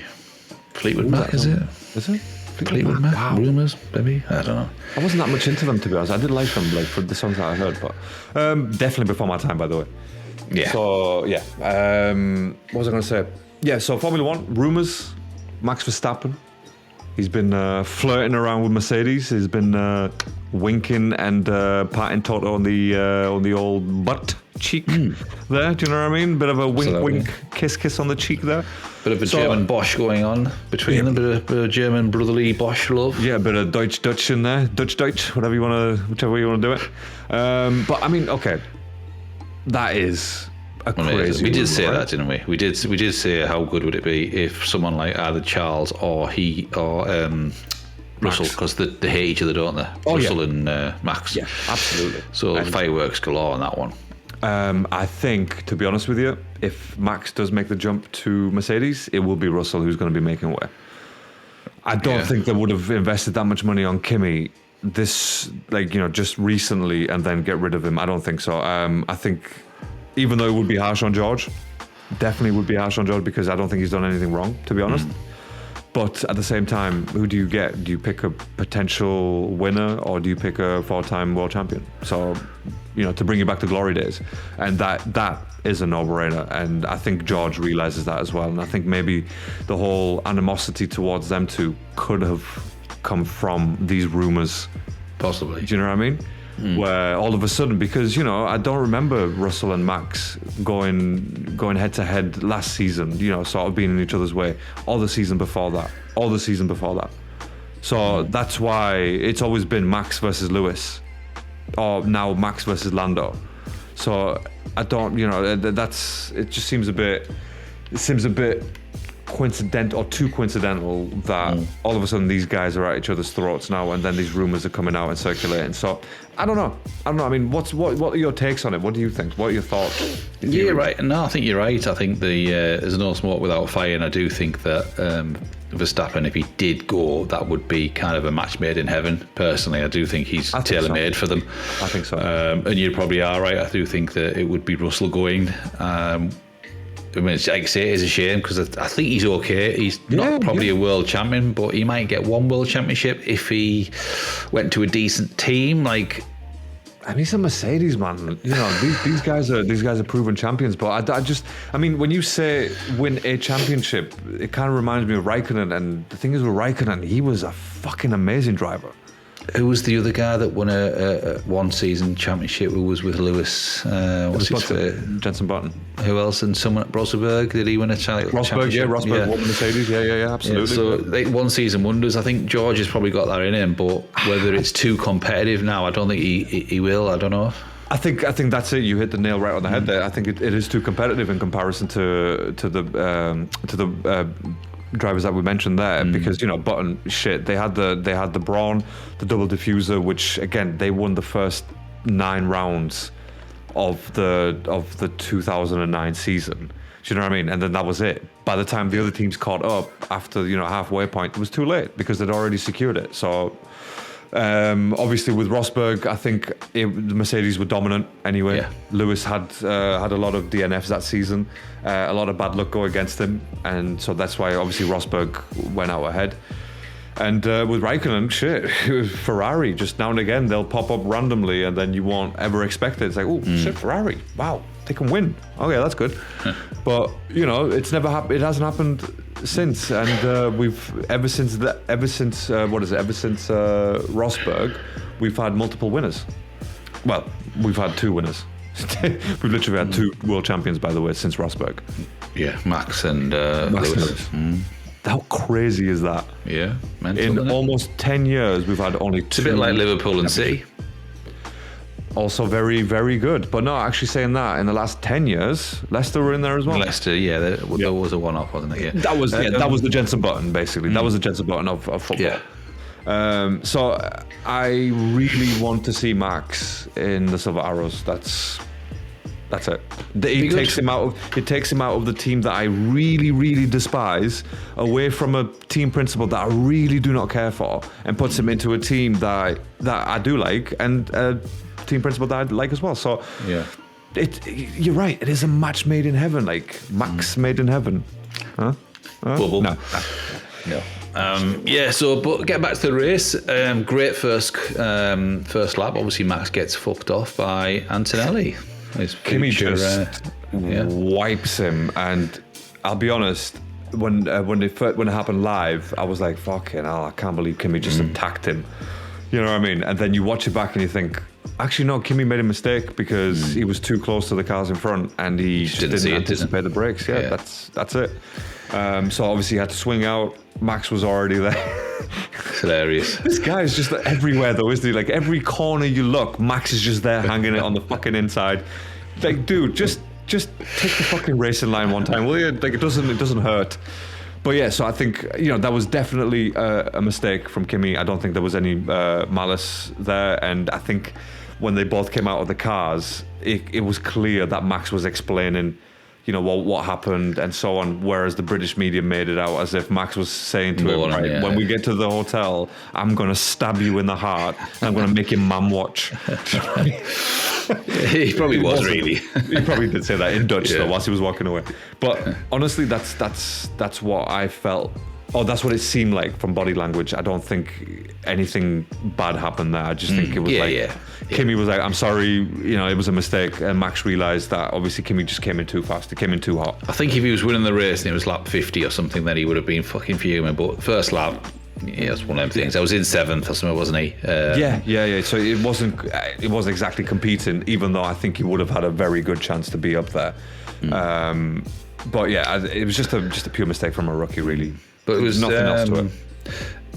Fleetwood Mac, is it? Is it? Fleetwood Mac? Wow. Rumours, maybe? I don't know. I wasn't that much into them, to be honest. I did like them, for the songs that I heard, but definitely before my time, by the way. Yeah. So, yeah. What was I going to say? Yeah, so Formula One, rumours. Max Verstappen. He's been flirting around with Mercedes. He's been winking and patting Toto on the old butt cheek there. Do you know what I mean? Bit of a wink, kiss on the cheek there. Bit of a German Bosch going on between them. Bit of German brotherly Bosch love. Yeah, a bit of Dutch in there. Dutch, whichever you want to do it. But I mean, okay, that is a crazy. We did rumor, say right? that, didn't we? We did say how good would it be if someone like either Charles or Russell, because they hate each other, don't they? Oh, Russell and Max. Yeah, absolutely. So And, fireworks galore on that one. I think, to be honest with you, if Max does make the jump to Mercedes, it will be Russell who's going to be making way. I don't think they would have invested that much money on Kimi just recently and then get rid of him. I don't think so. I think even though it would be harsh on George, definitely would be harsh on George because I don't think he's done anything wrong, to be honest. But at the same time, who do you get? Do you pick a potential winner or do you pick a 4-time world champion? So, to bring you back to glory days. And that is a no-brainer. And I think George realizes that as well. And I think maybe the whole animosity towards them two could have come from these rumors. Possibly. Do you know what I mean? Where all of a sudden, because I don't remember Russell and Max going head to head last season, sort of being in each other's way, all the season before that. So that's why it's always been Max versus Lewis, or now Max versus Lando. So I don't, it just seems a bit coincidental or too coincidental that all of a sudden these guys are at each other's throats now, and then these rumors are coming out and circulating. So I don't know. I mean, what are your takes on it? What do you think? What are your thoughts? Yeah, right. No, I think you're right. I think there's no smoke without fire, and I do think that Verstappen, if he did go, that would be kind of a match made in heaven. Personally, I do think he's tailor-made for them. I think so. And you probably are right. I do think that it would be Russell going. I mean, like I say, it is a shame because I think he's okay. He's not probably a world champion, but he might get one world championship if he went to a decent team. And he's a Mercedes, man. These guys are proven champions. But I mean, when you say win a championship, it kind of reminds me of Raikkonen. And the thing is with Raikkonen, he was a fucking amazing driver. Who was the other guy that won a one-season championship? Who was with Lewis? Jenson Button. Who else? And someone at Rosberg? Did he win a championship? Rosberg won Mercedes. Yeah, absolutely. Yeah, so one-season wonders. I think George has probably got that in him, but whether it's too competitive now, I don't think he will. I don't know. I think that's it. You hit the nail right on the head there. I think it is too competitive in comparison to the drivers that we mentioned there, because Button, they had the Brawn, the double diffuser, which again they won the first 9 rounds of the 2009 season. Do you know what I mean? And then that was it. By the time the other teams caught up after halfway point, it was too late because they'd already secured it. So obviously with Rosberg, I think the Mercedes were dominant anyway. Yeah. Lewis had a lot of DNFs that season, a lot of bad luck go against him, and so that's why obviously Rosberg went out ahead. And with Raikkonen, Ferrari, just now and again they'll pop up randomly, and then you won't ever expect it. It's like, oh shit, Ferrari, wow, they can win. Okay, that's good. But it's never happened. It hasn't happened since, and we've ever since Rosberg, we've had multiple winners. Well, we've had 2 winners. We've literally had 2 world champions, by the way, since Rosberg. Yeah, Max and Lewis. How crazy is that? Yeah, mental, in almost 10 years, we've had only 2. It's a bit like Liverpool and City. Also very, very good. But no, actually saying that, in the last 10 years, Leicester were in there as well. Leicester, there was a one-off, wasn't it? Yeah. That was the Jenson Button, basically. That was the Jenson Button of football. Yeah. So I really want to see Max in the Silver Arrows. That's it. It takes him out of the team that I really, really despise, away from a team principle that I really do not care for, and puts him into a team that I do like, and a team principle that I like as well. So yeah, you're right. It is a match made in heaven, like Max made in heaven. Huh? Bubble. No. But get back to the race. Great first lap. Obviously, Max gets fucked off by Antonelli. Kimi just wipes him, and I'll be honest, when it happened live, I was like, fucking hell, I can't believe Kimi just attacked him. You know what I mean? And then you watch it back and you think, actually no, Kimi made a mistake because he was too close to the cars in front, and he just didn't anticipate the brakes. Yeah, that's it. So obviously he had to swing out. Max was already there. It's hilarious. This guy is just everywhere though, isn't he? Like every corner you look, Max is just there hanging it on the fucking inside. Like, dude, just just take the fucking racing line one time, will you? Like, it doesn't hurt. But yeah, so I think, that was definitely a mistake from Kimi. I don't think there was any malice there. And I think when they both came out of the cars, it was clear that Max was explaining, what happened and so on. Whereas the British media made it out as if Max was saying to him, right, when we get to the hotel, I'm going to stab you in the heart and I'm going to make him man watch. He probably was really. He probably did say that in Dutch though, whilst he was walking away. But honestly, that's what I felt. Oh, that's what it seemed like from body language. I don't think anything bad happened there. I just think it was Kimi was like, I'm sorry, it was a mistake. And Max realised that obviously Kimi just came in too fast. He came in too hot. I think if he was winning the race and it was lap 50 or something, then he would have been fucking fuming. But first lap, that's one of them things. I was in 7th or something, wasn't he? Yeah. So it wasn't exactly competing, even though I think he would have had a very good chance to be up there. But yeah, it was just a pure mistake from a rookie, really. But it was nothing else to it.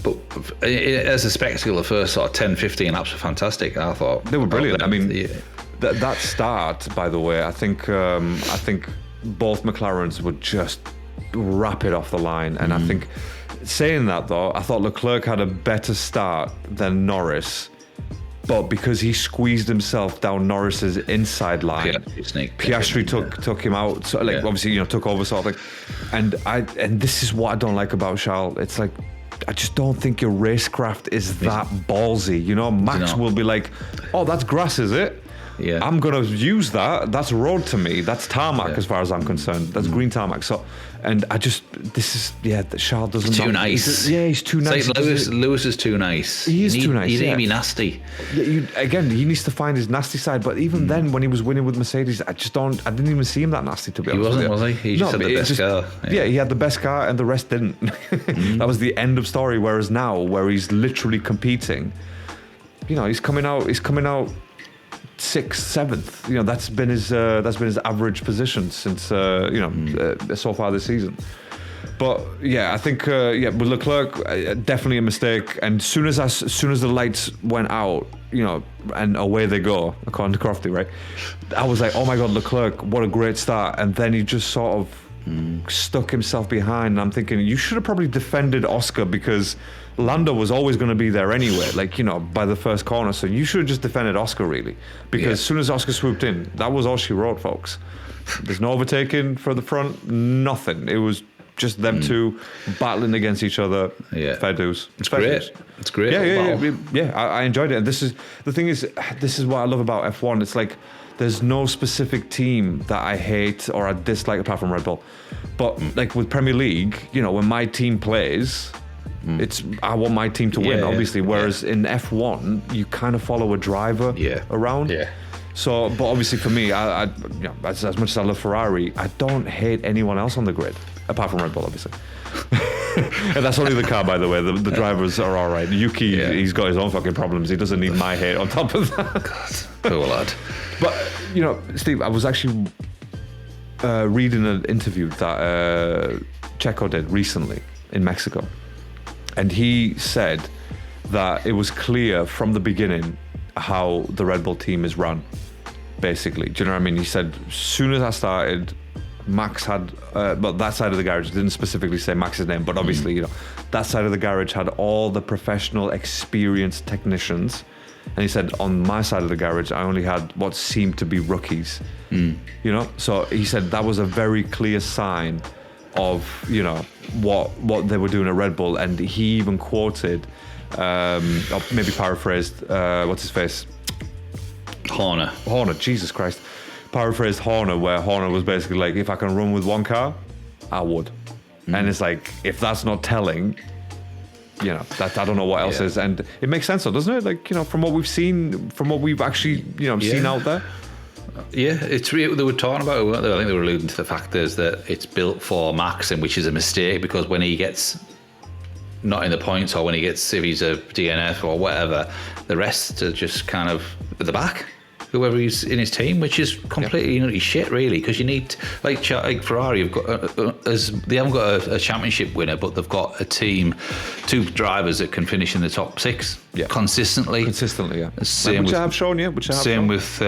But as a spectacle, the first sort of 10, 15 laps were fantastic. I thought they were brilliant. I mean, that start, by the way, I think both McLarens would just wrap it off the line, and I think. Saying that though, I thought Leclerc had a better start than Norris, but because he squeezed himself down Norris's inside line, Piastri took him out. So obviously took over sort of thing. And this is what I don't like about Charles. It's like I just don't think your racecraft is that ballsy. Max will be like, oh, that's grass, is it? Yeah, I'm gonna use that. That's road to me. That's tarmac as far as I'm concerned. That's green tarmac. So, and Charles doesn't. Too nice. He's too nice. Like Lewis is too nice. He is too nice. He need to be nasty. Yeah, he needs to find his nasty side. But even then, when he was winning with Mercedes, I didn't even see him that nasty. To be honest, he wasn't, was he? He just had the best car. Yeah, he had the best car, and the rest didn't. That was the end of story. Whereas now, where he's literally competing, he's coming out 6th, 7th. That's been his average position since so far this season. But yeah, I think with Leclerc, definitely a mistake. And as soon as the lights went out, and away they go, according to Crofty, right? I was like, oh my God, Leclerc, what a great start. And then he just sort of stuck himself behind. And I'm thinking, you should have probably defended Oscar, because Lando was always going to be there anyway, by the first corner. So you should have just defended Oscar, really. Because as soon as Oscar swooped in, that was all she wrote, folks. There's no overtaking for the front, nothing. It was just them two battling against each other. Yeah. Fair dues. It's great. It's great. Yeah. I enjoyed it. And this is what I love about F1. It's like there's no specific team that I hate or I dislike apart from Red Bull. But like with Premier League, when my team plays, I want my team to win, obviously. Whereas in F1, you kind of follow a driver around. Yeah. So, but obviously for me, I as much as I love Ferrari, I don't hate anyone else on the grid apart from Red Bull, obviously. And that's only the car, by the way. The drivers are all right. Yuki, he's got his own fucking problems. He doesn't need my hate on top of that. God, poor lad. But Steve, I was actually reading an interview that Checo did recently in Mexico. And he said that it was clear from the beginning how the Red Bull team is run, basically. Do you know what I mean? He said, as soon as I started, Max had, that side of the garage, didn't specifically say Max's name, but obviously, that side of the garage had all the professional, experienced technicians. And he said, on my side of the garage, I only had what seemed to be rookies. So he said that was a very clear sign of what they were doing at Red Bull. And he even quoted or maybe paraphrased what's his face, Horner, Jesus Christ, paraphrased Horner, where Horner was basically like, if I can run with one car, I would. And it's like, if that's not telling, that I don't know what else is. And it makes sense though, doesn't it? Like, from what we've seen, from what we've actually seen out there. Yeah, it's real. They were talking about it, weren't they? I think they were alluding to the fact that it's built for Max, and which is a mistake, because when he gets not in the points, or when he gets, if he's a DNF or whatever, the rest are just kind of at the back, whoever he's in his team, which is completely shit, really, because you need, like Ferrari, you've got they haven't got a championship winner, but they've got a team, two drivers that can finish in the top six consistently. Yeah. Same which with, I have shown you. Same with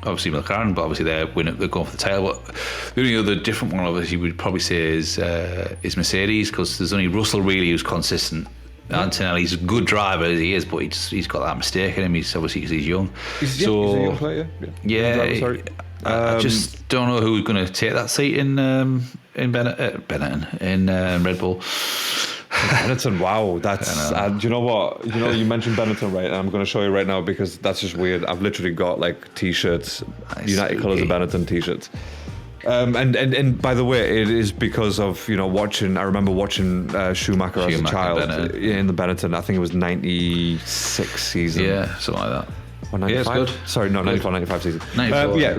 obviously McLaren, but obviously they're going for the title. But the only other different one, obviously, we'd probably say is Mercedes, because there's only Russell really who's consistent. Antonelli's a good driver as he is, but he's got that mistake in him. He's obviously because he's young. He's a young player. Yeah. Driver, sorry. I just don't know who's going to take that seat in Benetton in Red Bull. Benetton, wow, that's do you know what? You mentioned Benetton, right? And I'm going to show you right now because that's just weird. I've literally got like t-shirts, United Colours of Benetton t-shirts. And by the way, it is because of watching. I remember watching Schumacher as a child in the Benetton. I think it was 96 season. Yeah, something like that. Or 95? Yeah, it's good. Sorry, no, 95 season. 94. Yeah,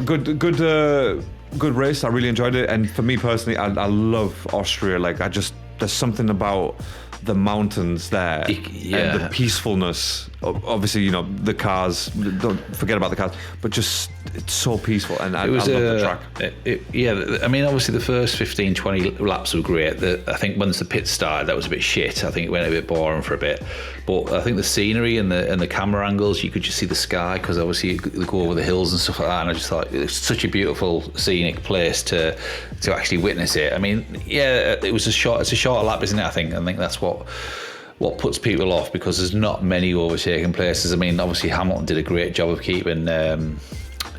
good race. I really enjoyed it. And for me personally, I love Austria. Like, there's something about the mountains there and the peacefulness. Obviously, the cars, don't forget about the cars, but just it's so peaceful, and I love the track. I mean, obviously the first 15, 20 laps were great. I think once the pit started, that was a bit shit. I think it went a bit boring for a bit. But I think the scenery and the camera angles, you could just see the sky, because obviously they go over the hills and stuff like that. And I just thought it's such a beautiful scenic place to actually witness it. I mean, it's a short lap, isn't it? I think that's what puts people off, because there's not many overtaking places. I mean, obviously Hamilton did a great job of keeping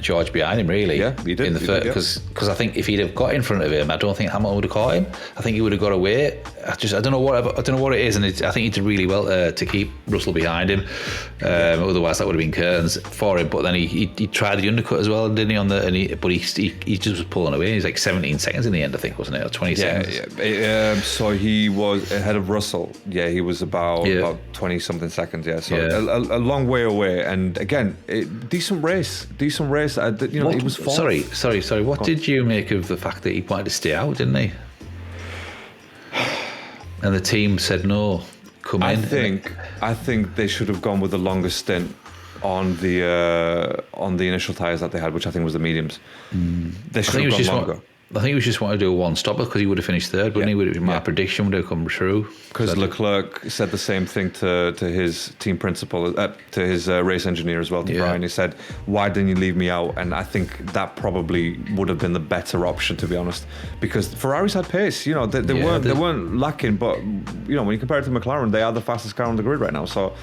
George behind him, really. Yeah, he did. Because I think if he'd have got in front of him, I don't think Hamilton would have caught him. I think he would have got away. I don't know what it is, and I think he did really well to keep Russell behind him. Otherwise, that would have been curtains for him. But then he tried the undercut as well, didn't he? But he just was pulling away. He was like 17 seconds in the end, I think, wasn't it? Or 20 seconds. Yeah. So he was ahead of Russell. Yeah, he was about 20 something seconds. Yeah, so a long way away. And again, decent race. It was fourth. Sorry. What did you make of the fact that he wanted to stay out, didn't he? And the team said no, come in. I think they should have gone with the longest stint on the initial tyres that they had, which I think was the mediums. They should have gone longer. I think he was just wanting to do a one-stopper because he would have finished third, wouldn't he? Would have been my prediction would have come true. Because Leclerc said the same thing to his team principal, to his race engineer as well, to Brian. He said, "Why didn't you leave me out?" And I think that probably would have been the better option, to be honest, because Ferraris had pace. They weren't lacking, but when you compare it to McLaren, they are the fastest car on the grid right now. So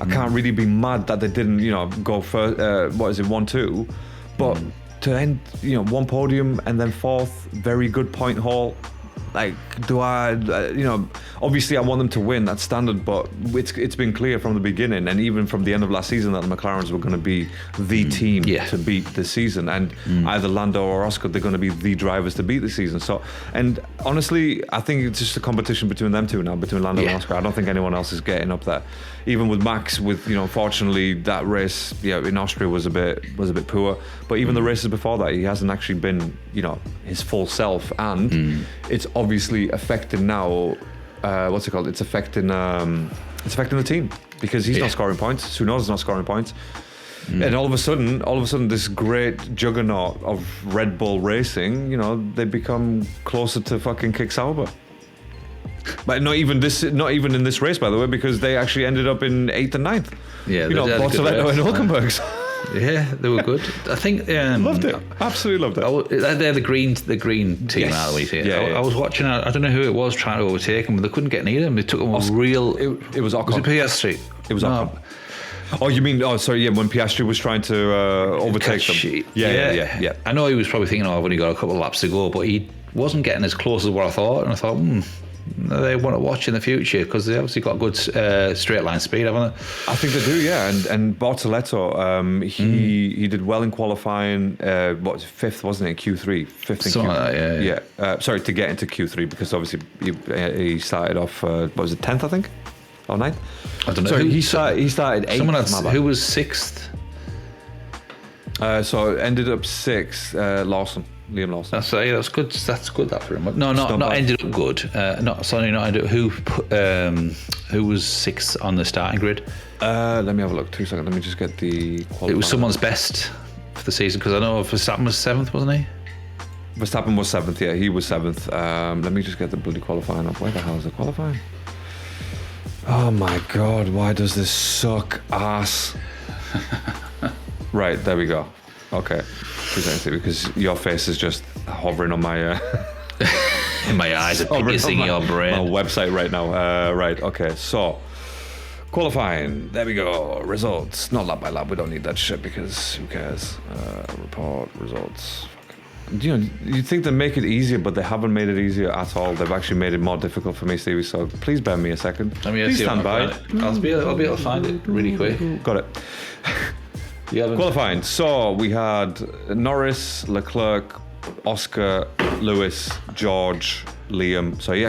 I can't really be mad that they didn't, go for 1-2, but. To end, one podium and then fourth, very good point haul. Like, obviously I want them to win, that's standard, but it's been clear from the beginning and even from the end of last season that the McLarens were going to be the team to beat this season, and either Lando or Oscar, they're going to be the drivers to beat the season. So, and honestly, I think it's just a competition between them two now, between Lando and Oscar. I don't think anyone else is getting up there. Even with Max, fortunately that race, in Austria was a bit poor. But even the races before that, he hasn't actually been, his full self, and it's obviously affecting now. What's it called? It's affecting the team, because he's not scoring points. Tsunoda's not scoring points. And all of a sudden, this great juggernaut of Red Bull racing, they become closer to fucking Kick Sauber. But not even in this race, by the way, because they actually ended up in 8th and 9th. Yeah, Bortoletto and Hulkenberg. Yeah, they were good. I think loved it. Absolutely loved it. They're the green team out of the way. I was watching. I don't know who it was trying to overtake them, but they couldn't get near them. They took them real. It was Ocon. Was it Piastri? It was Ocon. Oh, you mean? Oh, sorry. Yeah, when Piastri was trying to overtake them. Yeah. I know he was probably thinking, I've only got a couple of laps to go, but he wasn't getting as close as what I thought. And I thought, they want to watch in the future, because they obviously got good straight line speed, haven't they? I think they do, yeah. And Bortoletto, he did well in qualifying. Fifth, wasn't it? In Q3, fifth in Something Q3. Like that, yeah. Sorry, to get into Q3, because obviously he started off. What was it, 10th, I think, or 9th? I don't know. Sorry, he started 8th. Someone else who was 6th. So ended up 6th. Liam Lawson. That's good. That's good. That for him. No, not ended up good. Not ended up. Who was 6th on the starting grid? Let me have a look. 2 seconds. Let me just get the qualifier. It was someone's best for the season, because I know Verstappen was 7th, wasn't he? Verstappen was 7th. Yeah, he was 7th. Let me just get the bloody qualifying up. Where the hell is the qualifying? Oh my god! Why does this suck ass? Right, there we go. Okay. 2 seconds, because your face is just hovering on my... My eyes are piercing your brain. My website right now. Right, okay, so... Qualifying. There we go. Results. Not lap by lap. We don't need that shit because who cares? Report results. You know, you'd think they make it easier, but they haven't made it easier at all. They've actually made it more difficult for me, Stevie. So please bear me a second. Please stand by. I'll be able to find it really quick. Got it. Qualifying. So we had Norris, Leclerc, Oscar, Lewis, George, Liam. So he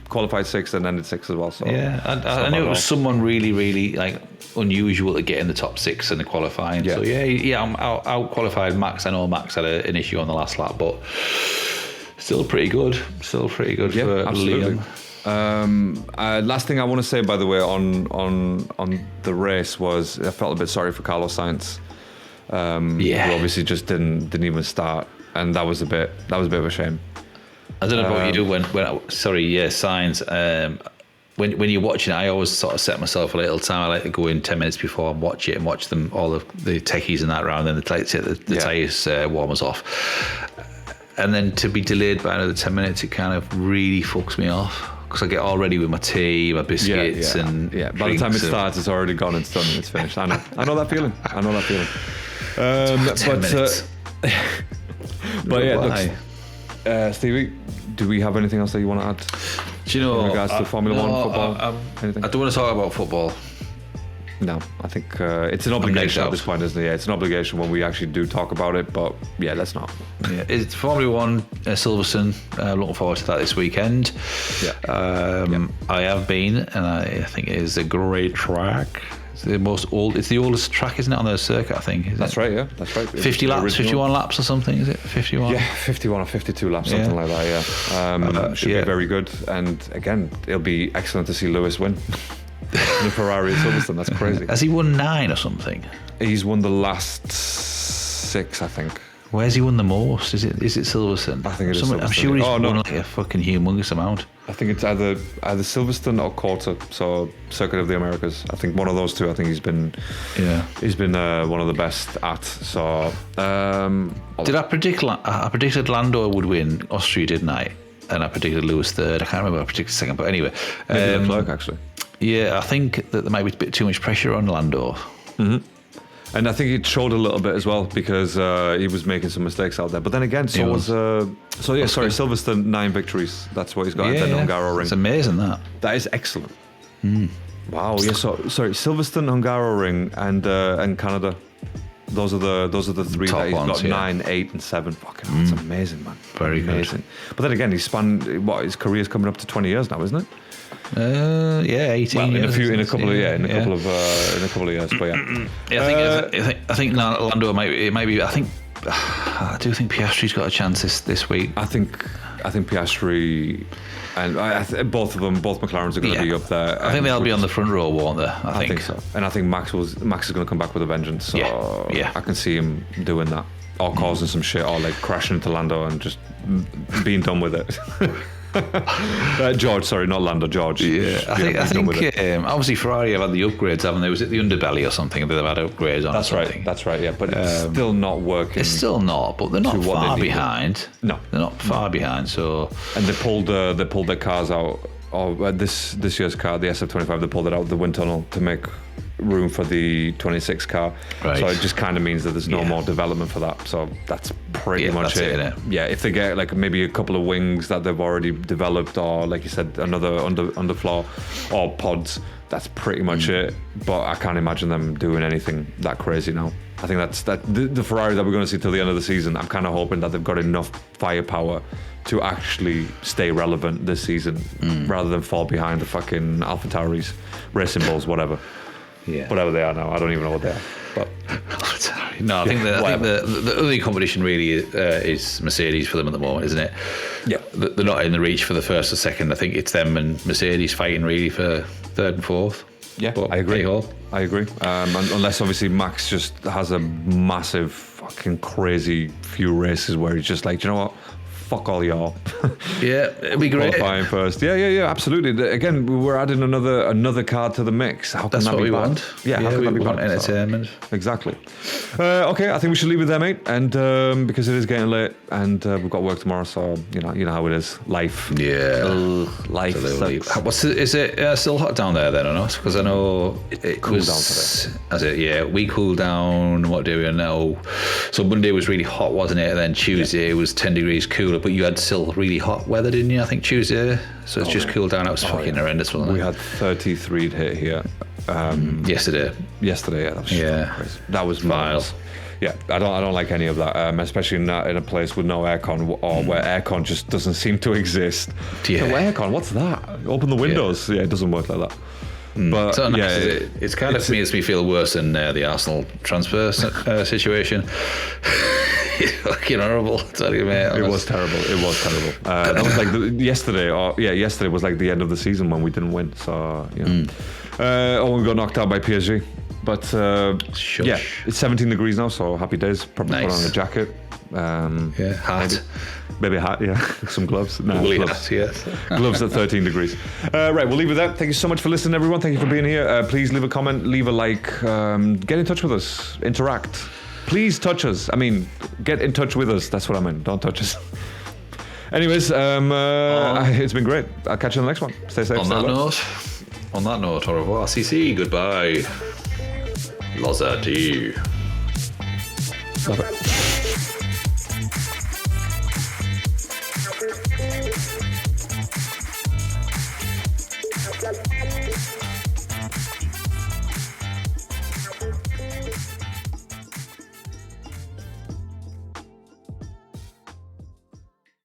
qualified 6th and ended 6th as well. So yeah, I knew it was someone really, really like unusual to get in the top 6 in the qualifying. Yeah. So I'm out qualified Max. I know Max had an issue on the last lap, but still pretty good. For absolutely. Liam. Last thing I want to say, by the way, on the race was I felt a bit sorry for Carlos Sainz. Who obviously just didn't even start, and that was a bit of a shame. I don't know about you Sainz. When you're watching it, I always sort of set myself a little time. I like to go in 10 minutes before and watch it and watch them, all of the techies and that round, and the tyres warmers off. And then to be delayed by another 10 minutes, it kind of really fucks me off. Because I get all ready with my tea, my biscuits, and by the time it starts, it's already gone. It's done. It's finished. I know that feeling. But yeah, Stevie, do we have anything else that you want to add? Do you know, in regards to Formula One football? I don't want to talk about football. No, I think it's an obligation at this point, isn't it? Yeah, it's an obligation when we actually do talk about it, but yeah, let's not. Yeah, it's Formula One, Silverstone. Looking forward to that this weekend. Yeah. I have been, and I think it is a great track. It's the oldest track, isn't it, on the circuit, I think? That's right, yeah. That's right. 50 laps, 51 laps or something, is it? 51? Yeah, 51 or 52 laps, something like that, yeah. Should be very good. And again, it'll be excellent to see Lewis win. The Ferrari at Silverstone, that's crazy. Has he won 9 or something? He's won the last 6, I think. Where's he won the most? Is it Silverstone? I think it is Silverstone. I'm sure he's won like a fucking humongous amount. I think it's either Silverstone or Quarter, so Circuit of the Americas. I think one of those two. I think he's been one of the best at. So did I predict? I predicted Lando would win Austria, didn't I? And I predicted Lewis 3rd. I can't remember. I predicted 2nd, but anyway, maybe Leclerc actually. Yeah, I think that there might be a bit too much pressure on Lando. Mm-hmm. And I think it showed a little bit as well because he was making some mistakes out there. But then again, Silverstone 9 victories. That's what he's got in the Hungaroring. It's amazing that. That is excellent. Wow. Yeah. So sorry, Silverstone, Hungaroring, and Canada. Those are the 3 top that he's ones, got 9, 8, and 7. Fucking that's amazing, man. Very amazing. Good. But then again, his career's coming up to 20 years now, isn't it? 18 years. In a couple of years, but yeah. I think Lando might be. I do think Piastri's got a chance this week. I think Piastri and both of them, both McLarens are going to be up there. I think they'll be on the front row, won't they? I think so. And I think Max is going to come back with a vengeance. So I can see him doing that, or causing some shit, or like crashing into Lando and just being done with it. George, sorry, not Lando, George. Yeah, I think obviously Ferrari have had the upgrades, haven't they? Was it the underbelly or something that they've had upgrades on? That's right, yeah. But it's still not working. It's still not, but they're not far behind. No. They're not far behind, so... And they pulled their cars out, or this year's car, the SF25, they pulled it out of the wind tunnel to make room for the 26 car. Right. So it just kind of means that there's no more development for that. So that's pretty much it. Yeah, if they get like maybe a couple of wings that they've already developed, or like you said, another underfloor or pods, that's pretty much it. But I can't imagine them doing anything that crazy now. I think that's the Ferrari that we're going to see till the end of the season. I'm kind of hoping that they've got enough firepower to actually stay relevant this season, rather than fall behind the fucking AlphaTauris, Racing Bulls, whatever. Yeah. Whatever they are now, I don't even know what they are. But no, I think the only competition really is Mercedes for them at the moment, isn't it? Yeah, they're not in the reach for the first or second. I think it's them and Mercedes fighting really for 3rd and 4th. Yeah, but I agree. Unless obviously Max just has a massive fucking crazy few races where he's just like, you know what, fuck all y'all. Yeah, it'd be great. Qualifying first. Yeah, absolutely. Again, we're adding another card to the mix. How can That's that what be we bad? want. Yeah, how can we that be want bad? entertainment. So, exactly. Okay, I think we should leave it there, mate. And because it is getting late, and we've got work tomorrow, so you know how it is. Life. Yeah. Life sucks. Is it still hot down there then or not? Because I know it cooled was down today. As it, yeah, we cooled down. What do we know? So Monday was really hot, wasn't it? And then Tuesday was 10 degrees cooler, but you had still really hot weather, didn't you? I think Tuesday. So it's just cooled down. It was fucking horrendous, wasn't it? We had 33 hit here. Yesterday, yeah, that was crazy. That was miles. Yeah, I don't like any of that, especially in a place with no aircon or where aircon just doesn't seem to exist. Yeah. So aircon, what's that? Open the windows. Yeah, it doesn't work like that. But it's not nice, yeah, is it? It's kind of makes me feel worse than the Arsenal transfer situation. Fucking horrible, tell you, mate. It was terrible. That was like yesterday. Yesterday was like the end of the season when we didn't win. So you know, we got knocked out by PSG. But yeah, it's 17 degrees now, so happy days. Probably put on a jacket. Hat. Maybe a hat, yeah. Some gloves. No, gloves. Hat, yes. Gloves at 13 degrees. Right, we'll leave it there. Thank you so much for listening, everyone. Thank you for being here. Please leave a comment, leave a like, get in touch with us, interact. Please touch us. I mean, get in touch with us. That's what I meant. Don't touch us. Anyways, it's been great. I'll catch you on the next one. Stay safe. On that note, au revoir, CC, goodbye. Los adieu. Love it. Yep.